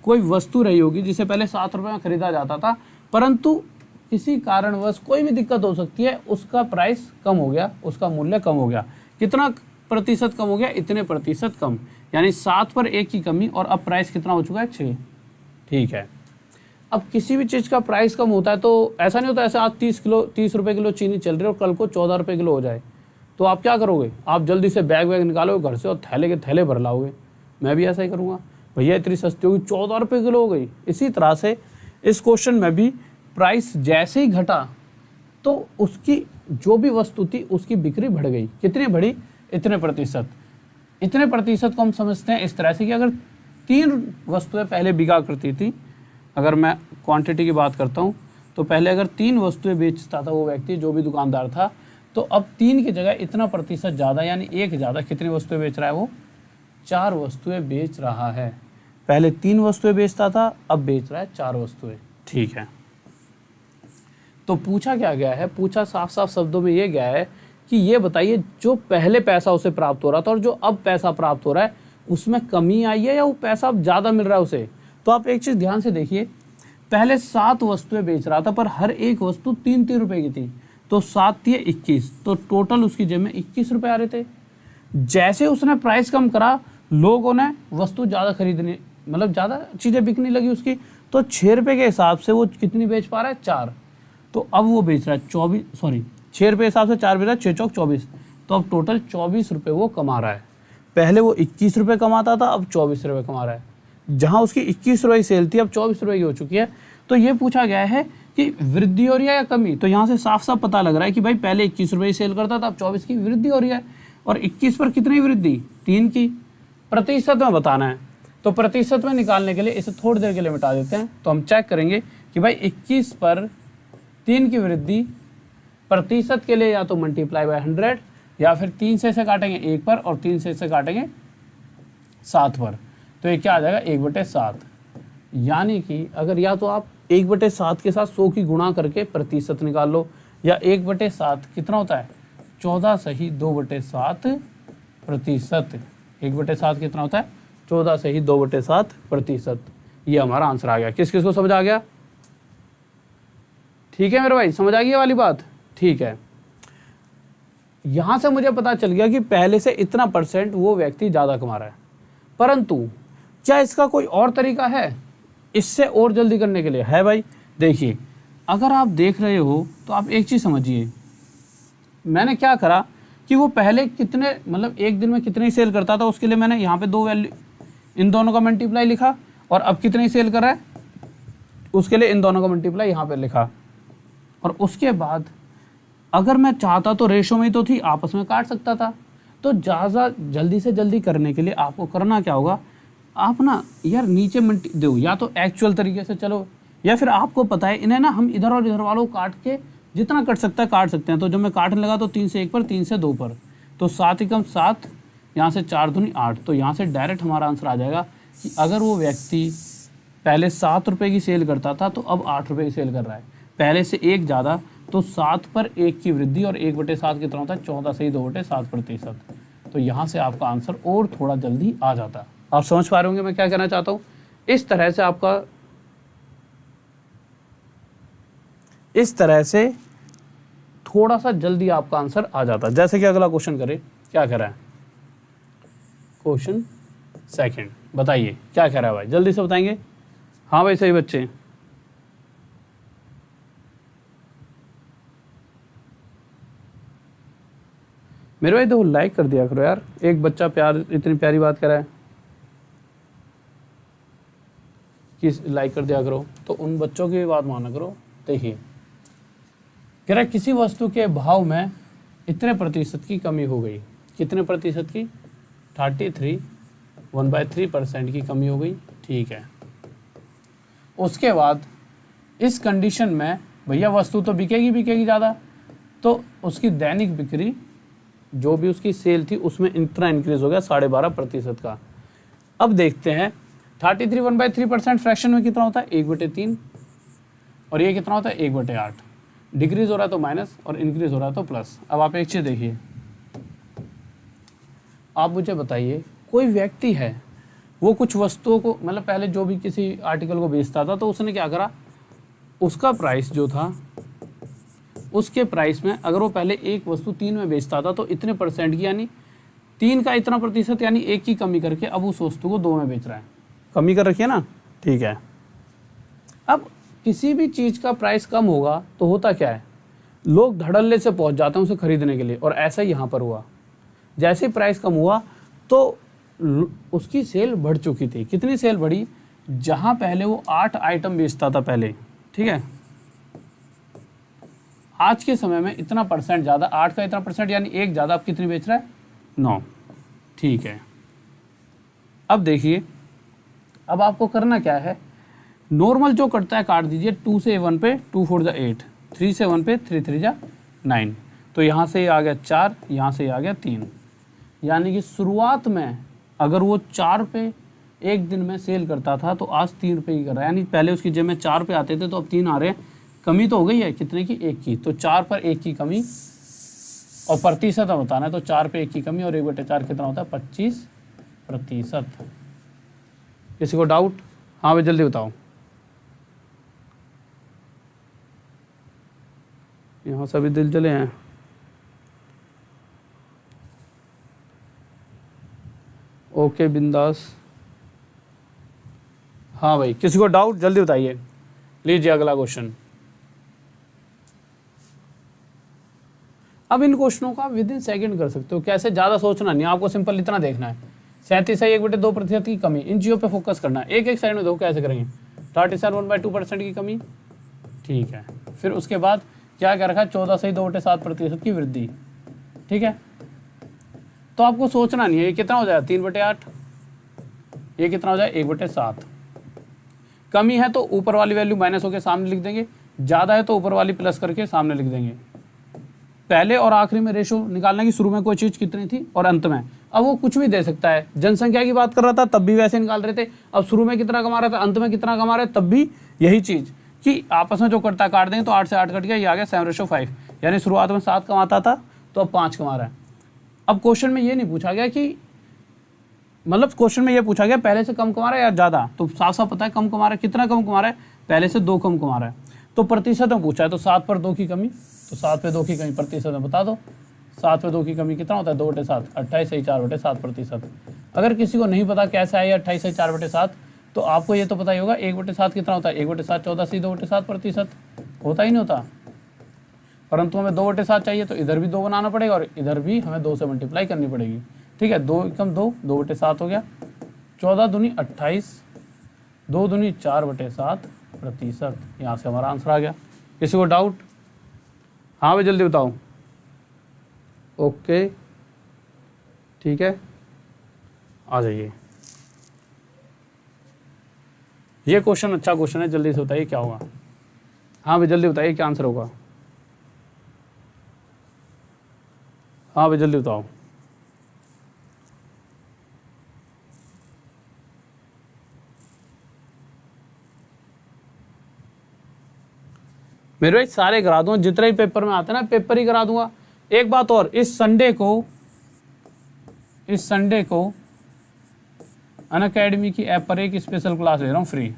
कोई वस्तु रही होगी जिसे पहले 7 रुपये में खरीदा जाता था, परंतु किसी कारणवश कोई भी दिक्कत हो सकती है, उसका प्राइस कम हो गया, उसका मूल्य कम हो गया। कितना प्रतिशत कम हो गया, इतने प्रतिशत कम, यानी 7 पर 1 की कमी, और अब प्राइस कितना हो चुका है 6, ठीक है। अब किसी भी चीज़ का प्राइस कम होता है तो ऐसा नहीं होता ऐसे आज 30 रुपये किलो चीनी चल रही है और कल को 14 रुपये किलो हो जाए, तो आप क्या करोगे, आप जल्दी से बैग निकालोगे घर से और थैले के थैले भर लाओगे। मैं भी ऐसा ही करूँगा, भैया इतनी सस्ती होगी, 14 रुपये किलो हो गई। इसी तरह से इस क्वेश्चन में भी प्राइस जैसे ही घटा तो उसकी जो भी वस्तु थी उसकी बिक्री बढ़ गई। कितनी बढ़ी, इतने प्रतिशत। इतने प्रतिशत को हम समझते हैं इस तरह से कि अगर 3 वस्तुएं पहले बिका करती थी, अगर मैं क्वांटिटी की बात करता हूँ तो पहले अगर 3 वस्तुएं बेचता था वो व्यक्ति, जो भी दुकानदार था, तो अब 3 की जगह इतना प्रतिशत ज़्यादा, यानी 1 ज़्यादा कितनी वस्तुएं बेच रहा है वो, 4 वस्तुएं बेच रहा है। पहले 3 वस्तुएं बेचता था, अब बेच रहा है 4 वस्तुएं, ठीक है। तो पूछा क्या गया है, पूछा साफ साफ शब्दों में ये गया है कि ये बताइए जो पहले पैसा उसे प्राप्त हो रहा था और जो अब पैसा प्राप्त हो रहा है उसमें कमी आई है या वो पैसा अब ज़्यादा मिल रहा है उसे। तो आप एक चीज़ ध्यान से देखिए, पहले 7 वस्तुएं बेच रहा था पर हर एक वस्तु 3-3 रुपए की थी, तो 7 × 21, तो टोटल उसकी जेब में 21 रुपये आ रहे थे। जैसे उसने प्राइस कम करा, लोगों ने वस्तु ज़्यादा खरीदनी, मतलब ज़्यादा चीज़ें बिकने लगी उसकी, तो 6 रुपये के हिसाब से वो कितनी बेच पा रहा है, 4। तो अब वो बेच रहा है 6 रुपये के हिसाब से 4 बेच रहा है, 6 चौक 24, तो अब टोटल 24 रुपये वो कमा रहा है। पहले वो 21 रुपये कमाता था, अब 24 रुपये कमा रहा है। जहाँ उसकी 21 रुपये की सेल थी अब 24 रुपये की हो चुकी है। तो ये पूछा गया है कि वृद्धि हो रही है या कमी, तो यहाँ से साफ साफ पता लग रहा है कि भाई पहले 21 रुपये की सेल करता था, अब 24 की वृद्धि हो रही है। और 21 पर कितनी वृद्धि, 3 की। प्रतिशत में बताना है, तो प्रतिशत में निकालने के लिए इसे थोड़ी देर के लिए मिटा देते हैं, तो हम चेक करेंगे कि भाई 21 पर 3 की वृद्धि प्रतिशत के लिए या तो मल्टीप्लाई बाय 100, या फिर 3 से इसे काटेंगे 1 पर और 3 से इसे काटेंगे 7 पर, तो ये क्या आ जाएगा 1/7। यानी कि अगर या तो आप 1/7 के साथ 100 की गुणा करके प्रतिशत निकाल लो, या 1/7 कितना होता है 14 सही 2/7 प्रतिशत। 1/7 कितना होता है 14 से ही 2/7%। ये हमारा आंसर आ गया। किस किस को समझ आ गया? ठीक है मेरे भाई, समझ आ गई ये वाली बात? ठीक है, यहां से मुझे पता चल गया कि पहले से इतना % वो व्यक्ति ज़्यादा कमा रहा है। परंतु क्या इसका कोई और तरीका है इससे और जल्दी करने के लिए? है भाई। देखिए, अगर आप देख रहे हो तो आप एक चीज़ समझिए, मैंने क्या करा कि वो पहले कितने, मतलब एक दिन में कितनी सेल करता था, उसके लिए मैंने यहाँ पे 2 वैल्यू, इन दोनों का मल्टीप्लाई लिखा, और अब कितनी सेल कर रहा है उसके लिए इन दोनों का मल्टीप्लाई यहाँ पे लिखा। और उसके बाद अगर मैं चाहता तो रेशो में ही तो थी, आपस में काट सकता था। तो ज़्यादा जल्दी से जल्दी करने के लिए आपको करना क्या होगा, आप ना यार नीचे दो, या तो एक्चुअल तरीके से चलो, या फिर आपको पता है इन्हें ना हम इधर और इधर वालों को काट के जितना कट सकता है काट सकते हैं। तो जब मैं काटने लगा तो 3 से 1 पर, 3 से 2 पर, तो 7 एकम 7, यहाँ से 4 दूनी 8। तो यहाँ से डायरेक्ट हमारा आंसर आ जाएगा कि अगर वो व्यक्ति पहले 7 रुपये की सेल करता था तो अब 8 रुपये की सेल कर रहा है, पहले से 1 ज़्यादा, तो 7 पर 1 की वृद्धि, और 1/7 कितना होता है? 14 से ही 2/7%। तो यहाँ से आपका आंसर और थोड़ा जल्दी आ जाता। आप समझ पा रहे होंगे मैं क्या कहना चाहता हूँ? इस तरह से थोड़ा सा जल्दी आपका आंसर आ जाता। जैसे कि अगला क्वेश्चन करें, क्या कह रहा है? क्वेश्चन सेकंड, बताइए क्या कह रहा है भाई, जल्दी से बताएंगे। हाँ भाई सही बच्चे, मेरे भाई देखो लाइक कर दिया करो यार, एक बच्चा इतनी प्यारी बात कर रहा है कि लाइक कर दिया करो, तो उन बच्चों की बात माना करो। देखिए, कह रहा है किसी वस्तु के भाव में इतने प्रतिशत की कमी हो गई। कितने प्रतिशत की? 33 1/3% की कमी हो गई। ठीक है, उसके बाद इस कंडीशन में भैया वस्तु तो बिकेगी ज़्यादा, तो उसकी दैनिक बिक्री जो भी उसकी सेल थी उसमें इतना इंक्रीज हो गया 12.5% का। अब देखते हैं 33 1/3% फ्रैक्शन में कितना होता है? 1/3, और ये कितना होता है? 1/8। डिक्रीज हो रहा है तो माइनस, और इंक्रीज हो रहा है तो प्लस। अब आप एक चीज़ देखिए, आप मुझे बताइए, कोई व्यक्ति है वो कुछ वस्तुओं को, मतलब पहले जो भी किसी आर्टिकल को बेचता था तो उसने क्या करा, उसका प्राइस जो था उसके प्राइस में अगर वो पहले एक वस्तु 3 में बेचता था तो इतने % की, यानी 3 का इतना प्रतिशत, यानी 1 की कमी करके अब उस वस्तु को 2 में बेच रहा है। कमी कर रखी है ना? ठीक है। अब किसी भी चीज़ का प्राइस कम होगा तो होता क्या है, लोग धड़ल्ले से पहुंच जाते हैं उसे खरीदने के लिए, और ऐसा ही यहाँ पर हुआ। जैसे ही प्राइस कम हुआ तो उसकी सेल बढ़ चुकी थी। कितनी सेल बढ़ी? जहाँ पहले वो 8 आइटम बेचता था पहले, ठीक है, आज के समय में इतना % ज़्यादा, 8 का इतना %, यानी 1 ज़्यादा, अब कितनी बेच रहा है? 9। ठीक है, अब देखिए, अब आपको करना क्या है, नॉर्मल जो कटता है काट दीजिए। 2 से 1 पे 2 4 जा 8, 3 से 1 पे 3 3 जा 9, तो यहाँ से आ गया 4, यहाँ से आ गया 3। यानी कि शुरुआत में अगर वो 4 पे एक दिन में सेल करता था तो आज 3 रुपये की कर रहा है, यानी पहले उसकी जेब में 4 रुपये आते थे तो अब 3 आ रहे हैं। कमी तो हो गई है, कितने की? 1 की। तो 4 पर 1 की कमी, और प्रतिशत हम बताना है तो 4 पे 1 की कमी, और 1/4 कितना होता है? 25%। किसी को डाउट? हाँ भाई जल्दी बताओ। यहाँ सभी दिल जले हैं। ओके बिंदास। हाँ भाई, किसी को डाउट जल्दी बताइए। लीजिए अगला क्वेश्चन। अब इन क्वेश्चनों का विद इन सेकेंड कर सकते हो। कैसे? ज़्यादा सोचना नहीं, आपको सिंपल इतना देखना है, 37 है 1/2% की कमी, इन चीज़ों पे फोकस करना है। एक एक साइड में देखो कैसे करेंगे। 37 1/2% की कमी, ठीक है। फिर उसके बाद क्या क्या रखा? 14 से 2/7% की वृद्धि, ठीक है। तो आपको सोचना नहीं है, ये कितना हो जाएगा? 3/8। ये कितना हो जाए? 1/7। कमी है तो ऊपर वाली वैल्यू माइनस होकर सामने लिख देंगे, ज़्यादा है तो ऊपर वाली प्लस करके सामने लिख देंगे। पहले और आखिरी में रेशो निकालना कि शुरू में कोई चीज़ कितनी थी और अंत में। अब वो कुछ भी दे सकता है। जनसंख्या की बात कर रहा था तब भी वैसे निकाल रहे थे, अब शुरू में कितना कमा रहा था, अंत में कितना कमा रहे, तब भी यही चीज़ कि आपस में जो कटता काट देंगे। तो 8 से 8 कट गया, ये आ गया 7:5, यानी शुरुआत में 7 कमाता था तो अब 5 कमा रहा है। अब क्वेश्चन में ये नहीं पूछा गया कि मतलब क्वेश्चन में ये पूछा गया पहले से कम कमा रहा है या ज़्यादा, तो साफ साफ पता है कम कमा रहा है। कितना कम कमा रहा है? पहले से 2 कम कमा रहा है। तो प्रतिशत में पूछा है, तो 7 पर 2 की कमी, तो 7 पे 2 की कमी प्रतिशत में बता दो। 7 पे 2 की कमी कितना होता है? 2/7, 28/4/7%। अगर किसी को नहीं पता कैसे आई 28/4/7, तो आपको ये तो पता ही होगा 1/7 कितना होता है? 1/7 14 × 2/7% होता ही नहीं होता। परंतु हमें 2/7 चाहिए, तो इधर भी 2 बनाना पड़ेगा और इधर भी हमें 2 से मल्टीप्लाई करनी पड़ेगी। ठीक है, 2 एकम 2, 2/7 हो गया। 14 दूनी 28, 2 दूनी 4/7%। यहाँ से हमारा आंसर आ गया। किसी को डाउट? हाँ भाई जल्दी बताओ। ओके ठीक है, आ जाइए। ये क्वेश्चन अच्छा क्वेश्चन है, जल्दी से बताइए क्या होगा। हाँ भाई जल्दी बताइए क्या आंसर होगा। हाँ भाई जल्दी बताओ। मेरे भाई सारे करा दूंगा, जितने ही पेपर में आते हैं ना पेपर ही करा दूंगा। एक बात और, इस संडे को अनअकैडमी की ऐप पर एक स्पेशल क्लास ले रहा हूँ फ्री।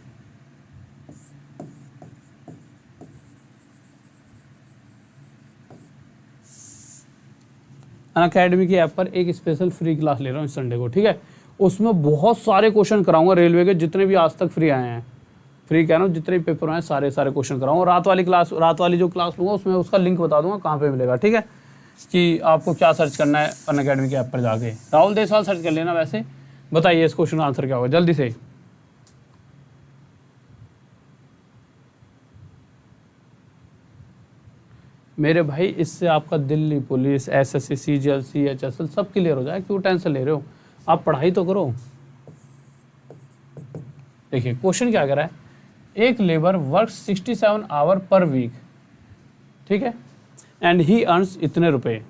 अनअकैडमी की ऐप पर एक स्पेशल फ्री क्लास ले रहा हूँ इस संडे को, ठीक है। उसमें बहुत सारे क्वेश्चन कराऊंगा रेलवे के, जितने भी आज तक फ्री आए हैं। फ्री कह रहा हूँ, जितने भी पेपर आए सारे क्वेश्चन कराऊंगा। रात वाली जो क्लास लूँगा उसमें उसका लिंक बता दूंगा कहाँ पे मिलेगा, ठीक है, कि आपको क्या सर्च करना है अनअकैडमी के ऐप पर जाके। राहुल देसवाल सर्च कर लेना। वैसे बताइए इस क्वेश्चन का आंसर क्या होगा जल्दी से। मेरे भाई इससे आपका Delhi police, SSC, CGL, CHSL सब क्लियर हो जाए, क्यों टेंशन ले रहे हो? आप पढ़ाई तो करो। देखिए क्वेश्चन क्या कह रहा है, एक labour works 67 hour per week, ठीक है, एंड ही अर्न्स इतने रुपए।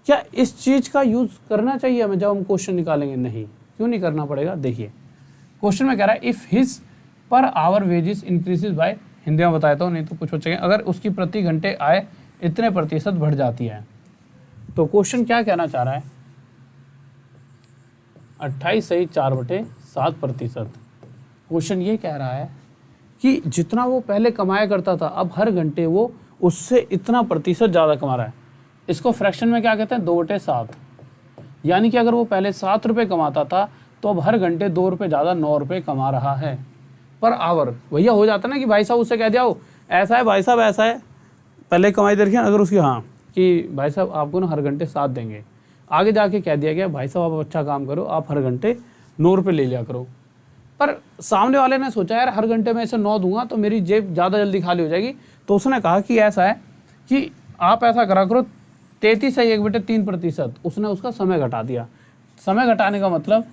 क्या इस चीज का यूज करना चाहिए हमें जब हम क्वेश्चन निकालेंगे? नहीं। क्यों नहीं करना पड़ेगा? देखिए क्वेश्चन में कह रहा है if his per hour wages increases by, Hindi में बताया तो नहीं तो कुछ बचेगा, अगर उसकी प्रति घंटे आय इतने प्रतिशत बढ़ जाती है। तो क्वेश्चन क्या कहना चाह रहा है? 28/4/7%। क्वेश्चन ये कह रहा है कि जितना वो पहले कमाया करता था अब हर घंटे वो उससे इतना प्रतिशत ज़्यादा कमा रहा है। इसको फ्रैक्शन में क्या कहते हैं? 2/7। यानी कि अगर वो पहले 7 रुपये कमाता था तो अब हर घंटे 2 रुपये ज़्यादा 9 रुपये कमा रहा है पर आवर। भैया हो जाता ना कि भाई साहब उससे कह दिया हो ऐसा है भाई साहब ऐसा है, पहले कमाई दे रखी है, अगर उसकी हाँ कि भाई साहब आपको ना हर घंटे 7 देंगे, आगे जाके कह दिया गया भाई साहब आप अच्छा काम करो, आप हर घंटे 9 रुपये ले लिया करो। पर सामने वाले ने सोचा यार हर घंटे में इसे 9 दूंगा तो मेरी जेब ज़्यादा जल्दी खाली हो जाएगी, तो उसने कहा कि ऐसा है कि आप ऐसा करा करो 33/1/3%। उसने उसका समय घटा दिया। समय घटाने का मतलब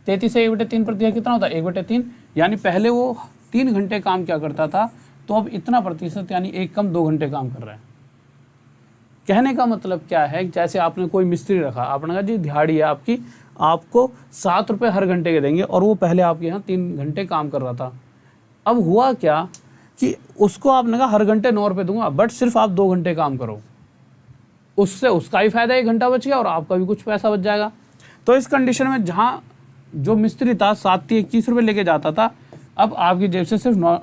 33/1/3% कितना होता है? 1/3। यानी पहले वो 3 घंटे काम क्या करता था, तो अब इतना प्रतिशत यानी 1 कम 2 घंटे काम कर रहा है। कहने का मतलब क्या है, जैसे आपने कोई मिस्त्री रखा, आपने कहा जी दिहाड़ी है आपकी, आपको 7 रुपये हर घंटे के देंगे, और वो पहले आपके यहाँ 3 घंटे काम कर रहा था। अब हुआ क्या कि उसको आपने कहा हर घंटे 9 रुपये दूंगा, बट सिर्फ आप 2 घंटे काम करो, उससे उसका ही फायदा 1 घंटा बच गया और आपका भी कुछ पैसा बच जाएगा। तो इस कंडीशन में जहाँ जो मिस्त्री था 7-21 रुपये लेके जाता था, अब आपकी जेब से सिर्फ 9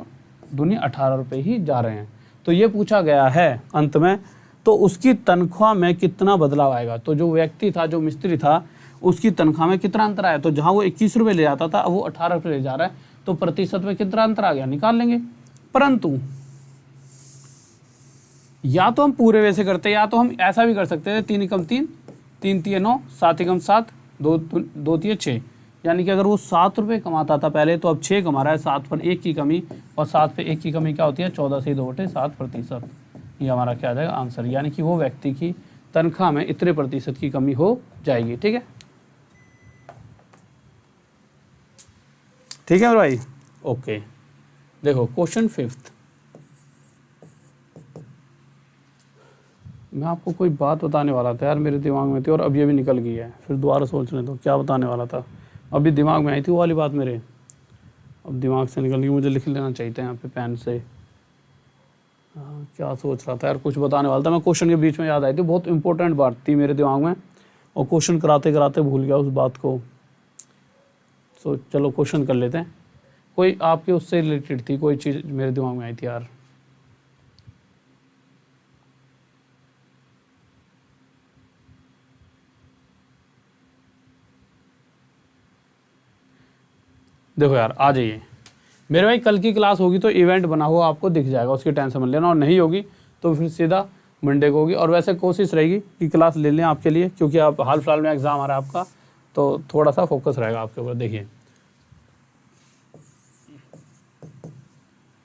दूनी 18 रुपये ही जा रहे हैं। तो ये पूछा गया है अंत में, तो उसकी तनख्वाह में कितना बदलाव आएगा। तो जो व्यक्ति था, जो मिस्त्री था, उसकी तनख्वाह में कितना अंतर आया। तो जहाँ वो 21 रुपये ले जाता था अब वो 18 रुपये ले जा रहा है, तो प्रतिशत में कितना अंतर आ गया, निकाल लेंगे। परंतु या तो हम पूरे वैसे करते, या तो हम ऐसा भी कर सकते थे 3 × 3, 3 × 3 9, 7 × 7, 2 × 3 6। यानी कि अगर वो 7 रुपये कमाता था पहले, तो अब 6 कमा रहा है, 7 पर 1 की कमी, और 7 पे 1 की कमी क्या होती है? 14/2/7%। ये हमारा क्या आ जाएगा आंसर। यानी कि वो व्यक्ति की तनख्वाह में इतने प्रतिशत की कमी हो जाएगी। ठीक है, ठीक है भाई, ओके। देखो क्वेश्चन 5th, मैं आपको कोई बात बताने वाला था यार, मेरे दिमाग में थी और अब ये भी निकल गई है, फिर दोबारा सोचने दो क्या बताने वाला था। अभी दिमाग में आई थी वो वाली बात मेरे, अब दिमाग से निकल गई। मुझे लिख लेना चाहिए था यहाँ पे पेन से। क्या सोच रहा था यार, कुछ बताने वाला था मैं, क्वेश्चन के बीच में याद आई थी, बहुत इंपॉर्टेंट बात थी मेरे दिमाग में और क्वेश्चन कराते कराते भूल गया उस बात को। तो चलो क्वेश्चन कर लेते हैं। कोई आपके उससे रिलेटेड थी कोई चीज़ मेरे दिमाग में आई थी यार। देखो यार आ जाइए मेरे भाई, कल की क्लास होगी तो इवेंट बना हुआ आपको दिख जाएगा, उसकी टेंशन मत लेना। और नहीं होगी तो फिर सीधा मंडे को होगी। और वैसे कोशिश रहेगी कि क्लास ले लें आपके लिए, क्योंकि आप हाल फिलहाल में एग्ज़ाम आ रहा है आपका, तो थोड़ा सा फोकस रहेगा आपके ऊपर। देखिए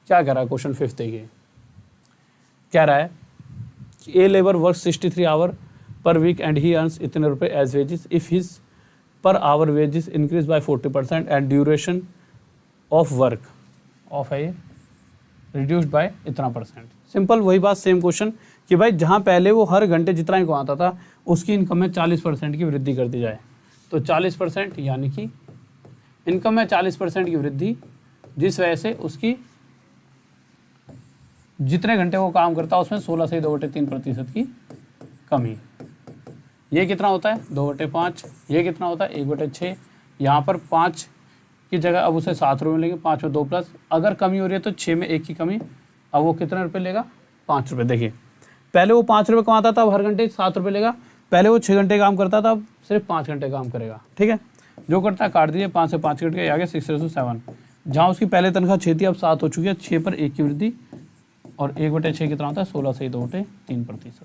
क्या कह रहा है क्वेश्चन 5 देखिए, कह रहा है कि a labour work 63 hour per week and he earns इतने रुपए as wages if his per hour wages increase by 40% and duration of work of है रिड्यूस्ड बाय इतना %। सिंपल वही बात, सेम क्वेश्चन कि भाई जहाँ पहले वो हर घंटे जितना ही कमाता था उसकी इनकम में 40% की वृद्धि कर दी जाए। तो 40% यानी कि इनकम में 40% की वृद्धि, जिस वजह से उसकी जितने घंटे वो काम करता है उसमें 16 से 2/3% की कमी। ये कितना होता है 2/5, ये कितना होता है 1/6। यहाँ पर 5 की जगह अब उसे 7 रुपये मिलेंगे, 5 में 2 प्लस, अगर कमी हो रही है तो 6 में 1 की कमी। अब वो कितने रुपये लेगा 5 रुपये। देखिए पहले वो 5 रुपये कमाता था, अब हर घंटे 7 रुपये लेगा। पहले वो 6 घंटे काम करता था, अब सिर्फ 5 घंटे काम करेगा। ठीक है, जो करता है काट दीजिए, 5 से 5 घंटे आगे 6/7। जहाँ उसकी पहले तनख्वाह 6 थी अब 7 हो चुकी है, 6 पर 1 की वृद्धि। और 1/6 कितना होता है 16 से 2/3%।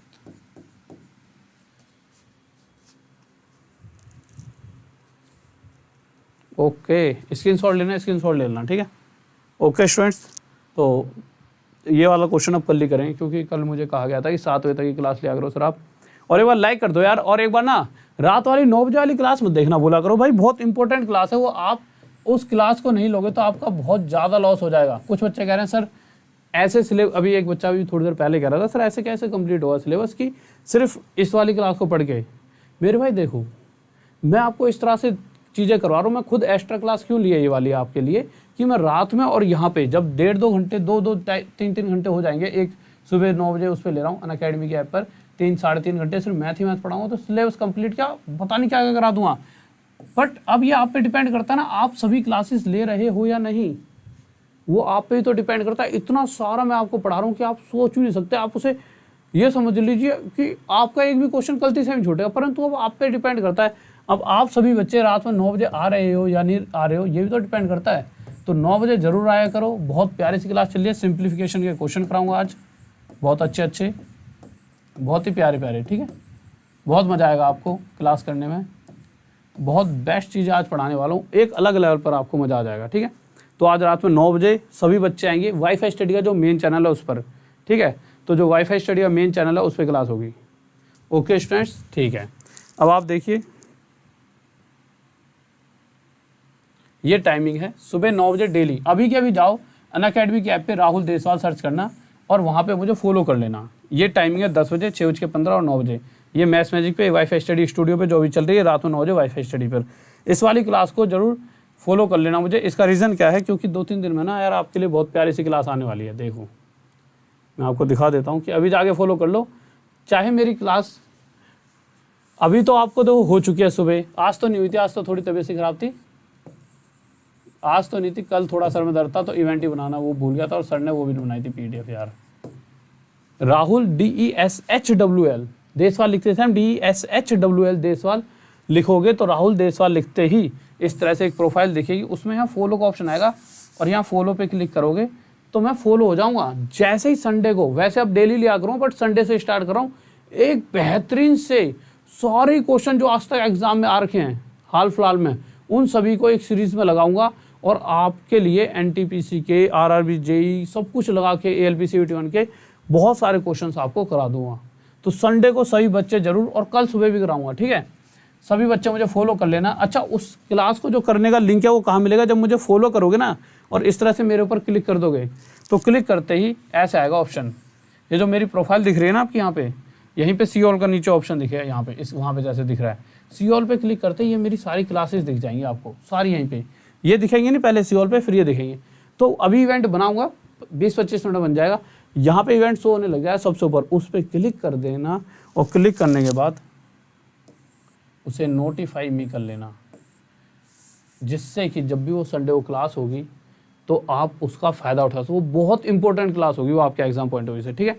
ओके, स्क्रीनशॉट लेना, स्क्रीनशॉट ले लेना। ठीक है, ओके स्टूडेंट्स, तो ये वाला क्वेश्चन अब कल ही करेंगे, क्योंकि कल मुझे कहा गया था कि 7 बजे तक की क्लास लिया करो सर आप। और एक बार लाइक कर दो यार, और एक बार ना रात वाली 9 बजे वाली क्लास मत देखना बोला करो भाई, बहुत इंपॉर्टेंट क्लास है वो। आप उस क्लास को नहीं लोगे तो आपका बहुत ज़्यादा लॉस हो जाएगा। कुछ बच्चे कह रहे हैं सर ऐसे सिलेबस, अभी एक बच्चा भी थोड़ी देर पहले कह रहा था सर ऐसे कैसे कंप्लीट होगा सिलेबस की सिर्फ इस वाली क्लास को पढ़ के। मेरे भाई देखो, मैं आपको इस तरह से चीज़ें करवा रहा हूँ। मैं खुद एक्स्ट्रा क्लास क्यों लिए ये वाली आपके लिए, कि मैं रात में और यहाँ पे जब 1.5-2 घंटे 2-3 घंटे हो जाएंगे, एक सुबह 9 बजे उस पर ले रहा हूँ अनअकैडमी के ऐप पर, 3-3.5 घंटे सिर्फ मैथ ही मैथ पढ़ाऊंगा, तो सिलेबस कंप्लीट क्या पता नहीं क्या क्या करा दूंगा। बट अब ये आप पे डिपेंड करता है ना, आप सभी क्लासेस ले रहे हो या नहीं, वो आप पे ही तो डिपेंड करता है। इतना सारा मैं आपको पढ़ा रहा हूँ कि आप सोच ही नहीं सकते। आप उसे ये समझ लीजिए कि आपका एक भी क्वेश्चन गलती से भी छूटेगा, परंतु अब आप पे डिपेंड करता है। अब आप सभी बच्चे रात में 9 बजे आ रहे हो या नहीं आ रहे हो, ये भी तो डिपेंड करता है। तो 9 बजे जरूर आया करो। बहुत प्यारी सी क्लास चल रही है, सिंप्लीफिकेशन के क्वेश्चन कराऊंगा आज, बहुत अच्छे, बहुत ही प्यारे। ठीक है, बहुत मजा आएगा आपको क्लास करने में, बहुत बेस्ट चीज़ें आज पढ़ाने वाला हूँ, एक अलग लेवल पर आपको मजा आ जाएगा। ठीक है, तो आज रात में 9 बजे सभी बच्चे आएंगे, वाईफाई स्टडी का जो मेन चैनल है उस पर। ठीक है, तो जो वाईफाई स्टडी का मेन चैनल है उस पर क्लास होगी। ओके स्टूडेंट्स, ठीक है। अब आप देखिए ये टाइमिंग है सुबह 9 बजे डेली। अभी के अभी जाओ अनअकैडमी के ऐप पे राहुल देसवाल सर्च करना और वहाँ पे मुझे फॉलो कर लेना। ये टाइमिंग है 10 बजे, 6:15 और 9 बजे। ये मैथ्स मैजिक पे वाईफाई स्टडी स्टूडियो पे जो भी चल रही है रात में 9 बजे वाईफाई स्टडी पर। इस वाली क्लास को जरूर फॉलो कर लेना मुझे। इसका रीज़न क्या है, क्योंकि 2-3 दिन में ना यार आपके लिए बहुत प्यारी सी क्लास आने वाली है। देखो मैं आपको दिखा देता हूँ कि अभी जाके फॉलो कर लो। चाहे मेरी क्लास अभी तो आपको तो हो चुकी है सुबह, आज तो नहीं हुई थी, आज तो थोड़ी तबीयत सी खराब थी, आज तो नहीं थी, कल थोड़ा सर में दर्द था तो इवेंट ही बनाना वो भूल गया था, और सर ने वो भी बनाई थी PDF यार। राहुल DESHWL देसवाल लिखते थे हम, DESHWL देसवाल लिखोगे तो राहुल देसवाल लिखते ही इस तरह से एक प्रोफाइल दिखेगी, उसमें यहाँ फॉलो का ऑप्शन आएगा और यहाँ फॉलो पे क्लिक करोगे तो मैं फॉलो हो जाऊंगा जैसे ही संडे को। वैसे अब डेली लिया करूँ बट संडे से स्टार्ट कर रहा हूँ। एक बेहतरीन से सारे क्वेश्चन जो आज तक एग्जाम में आ रखे हैं हाल फिलहाल में, उन सभी को एक सीरीज में लगाऊंगा और आपके लिए NTPC के, RRB, JEE सब कुछ लगा के, ALP CVT 1 के बहुत सारे क्वेश्चंस आपको करा दूंगा। तो संडे को सभी बच्चे जरूर, और कल सुबह भी कराऊंगा। ठीक है, सभी बच्चे मुझे फॉलो कर लेना। अच्छा, उस क्लास को जो करने का लिंक है वो कहाँ मिलेगा, जब मुझे फॉलो करोगे ना और इस तरह से मेरे ऊपर क्लिक कर दोगे तो क्लिक करते ही ऐसे आएगा ऑप्शन, ये जो मेरी प्रोफाइल दिख रही है ना आपकी यहाँ पे, यहीं पे सी ऑल का नीचे ऑप्शन दिखेगा, यहाँ पे इस वहाँ पे जैसे दिख रहा है सी ऑल पे क्लिक करते ही ये मेरी सारी क्लासेस दिख जाएंगी आपको, सारी यहीं पे ये दिखेंगे नहीं, पहले सी ऑल पे फिर ये दिखेंगे। तो अभी इवेंट बनाऊंगा 20-25 मिनट बन जाएगा, यहाँ पे इवेंट शो होने लग जाएगा सबसे ऊपर, उस पर क्लिक कर देना और क्लिक करने के बाद उसे नोटिफाई मी कर लेना, जिससे कि जब भी वो संडे को क्लास होगी तो आप उसका फ़ायदा उठा सको। वो बहुत इंपॉर्टेंट क्लास होगी वो आपके एग्जाम पॉइंट ऑफ व्यू से, ठीक है।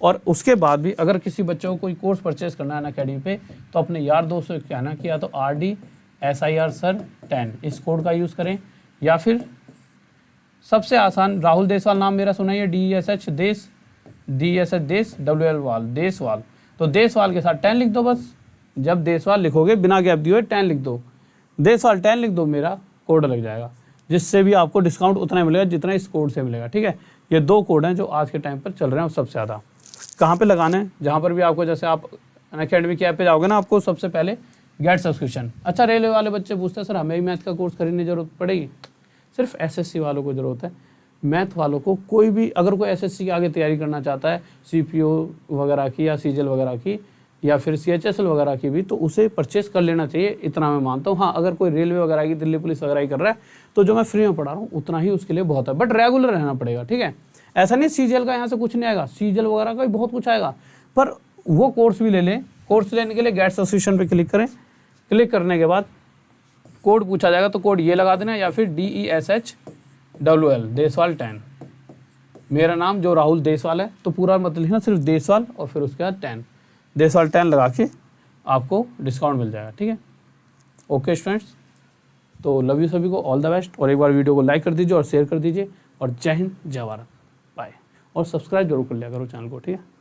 और उसके बाद भी अगर किसी बच्चे को कोई कोर्स परचेज करना है अनअकैडमी पे, तो अपने यार दोस्तों से कहना कि या तो RDSIR सर 10 इस कोड का यूज़ करें, या फिर सबसे आसान राहुल देसवाल नाम मेरा सुना है, DSH देश WL वाल देसवाल, तो देसवाल के साथ 10 लिख दो बस। जब देसवाल लिखोगे बिना गैप दिए 10 लिख दो, देसवाल 10 लिख दो, मेरा कोड लग जाएगा, जिससे भी आपको डिस्काउंट उतना ही मिलेगा जितना इस कोड से मिलेगा, ठीक है। ये 2 कोड हैं जो आज के टाइम पर चल रहे हैं सबसे ज़्यादा। कहाँ पे लगाना है, जहाँ पर भी आपको, जैसे आप अनअकैडमी की ऐप पे जाओगे ना, आपको सबसे पहले गेट सब्सक्रिप्शन। अच्छा, रेलवे वाले बच्चे पूछते हैं सर हमें भी मैथ का कोर्स खरीदने की जरूरत पड़ेगी? सिर्फ SSC वालों को ज़रूरत है। मैथ वालों को कोई भी, अगर कोई SSC की आगे तैयारी करना चाहता है, CPO वगैरह की या CGL वगैरह की या फिर CHSL वगैरह की भी, तो उसे परचेस कर लेना चाहिए, इतना मैं मानता हूँ। हाँ, अगर कोई रेलवे वगैरह की, दिल्ली पुलिस वगैरह की कर रहा है, तो जो मैं फ्री में पढ़ा रहा हूँ उतना ही उसके लिए बहुत है, बट रेगुलर रहना पड़ेगा, ठीक है। ऐसा नहीं CGL का यहाँ से कुछ नहीं आएगा, CGL वगैरह का भी बहुत कुछ आएगा, पर वो कोर्स भी ले लें। कोर्स लेने के लिए गेट सब्सक्रिप्शन पे क्लिक करें, क्लिक करने के बाद कोड पूछा जाएगा, तो कोड ये लगा देना, या फिर DESHWL देसवाल 10। मेरा नाम जो राहुल देसवाल है, तो पूरा मत लिखना, सिर्फ देसवाल और फिर उसके बाद 10, देसवाल 10 लगा के आपको डिस्काउंट मिल जाएगा, ठीक है। ओके स्टूडेंट्स, तो लव यू सभी को, ऑल द बेस्ट। और एक बार वीडियो को लाइक कर दीजिए और शेयर कर दीजिए, और जय हिंद जय भारत, बाय। और सब्सक्राइब जरूर कर लिया करो चैनल को, ठीक है।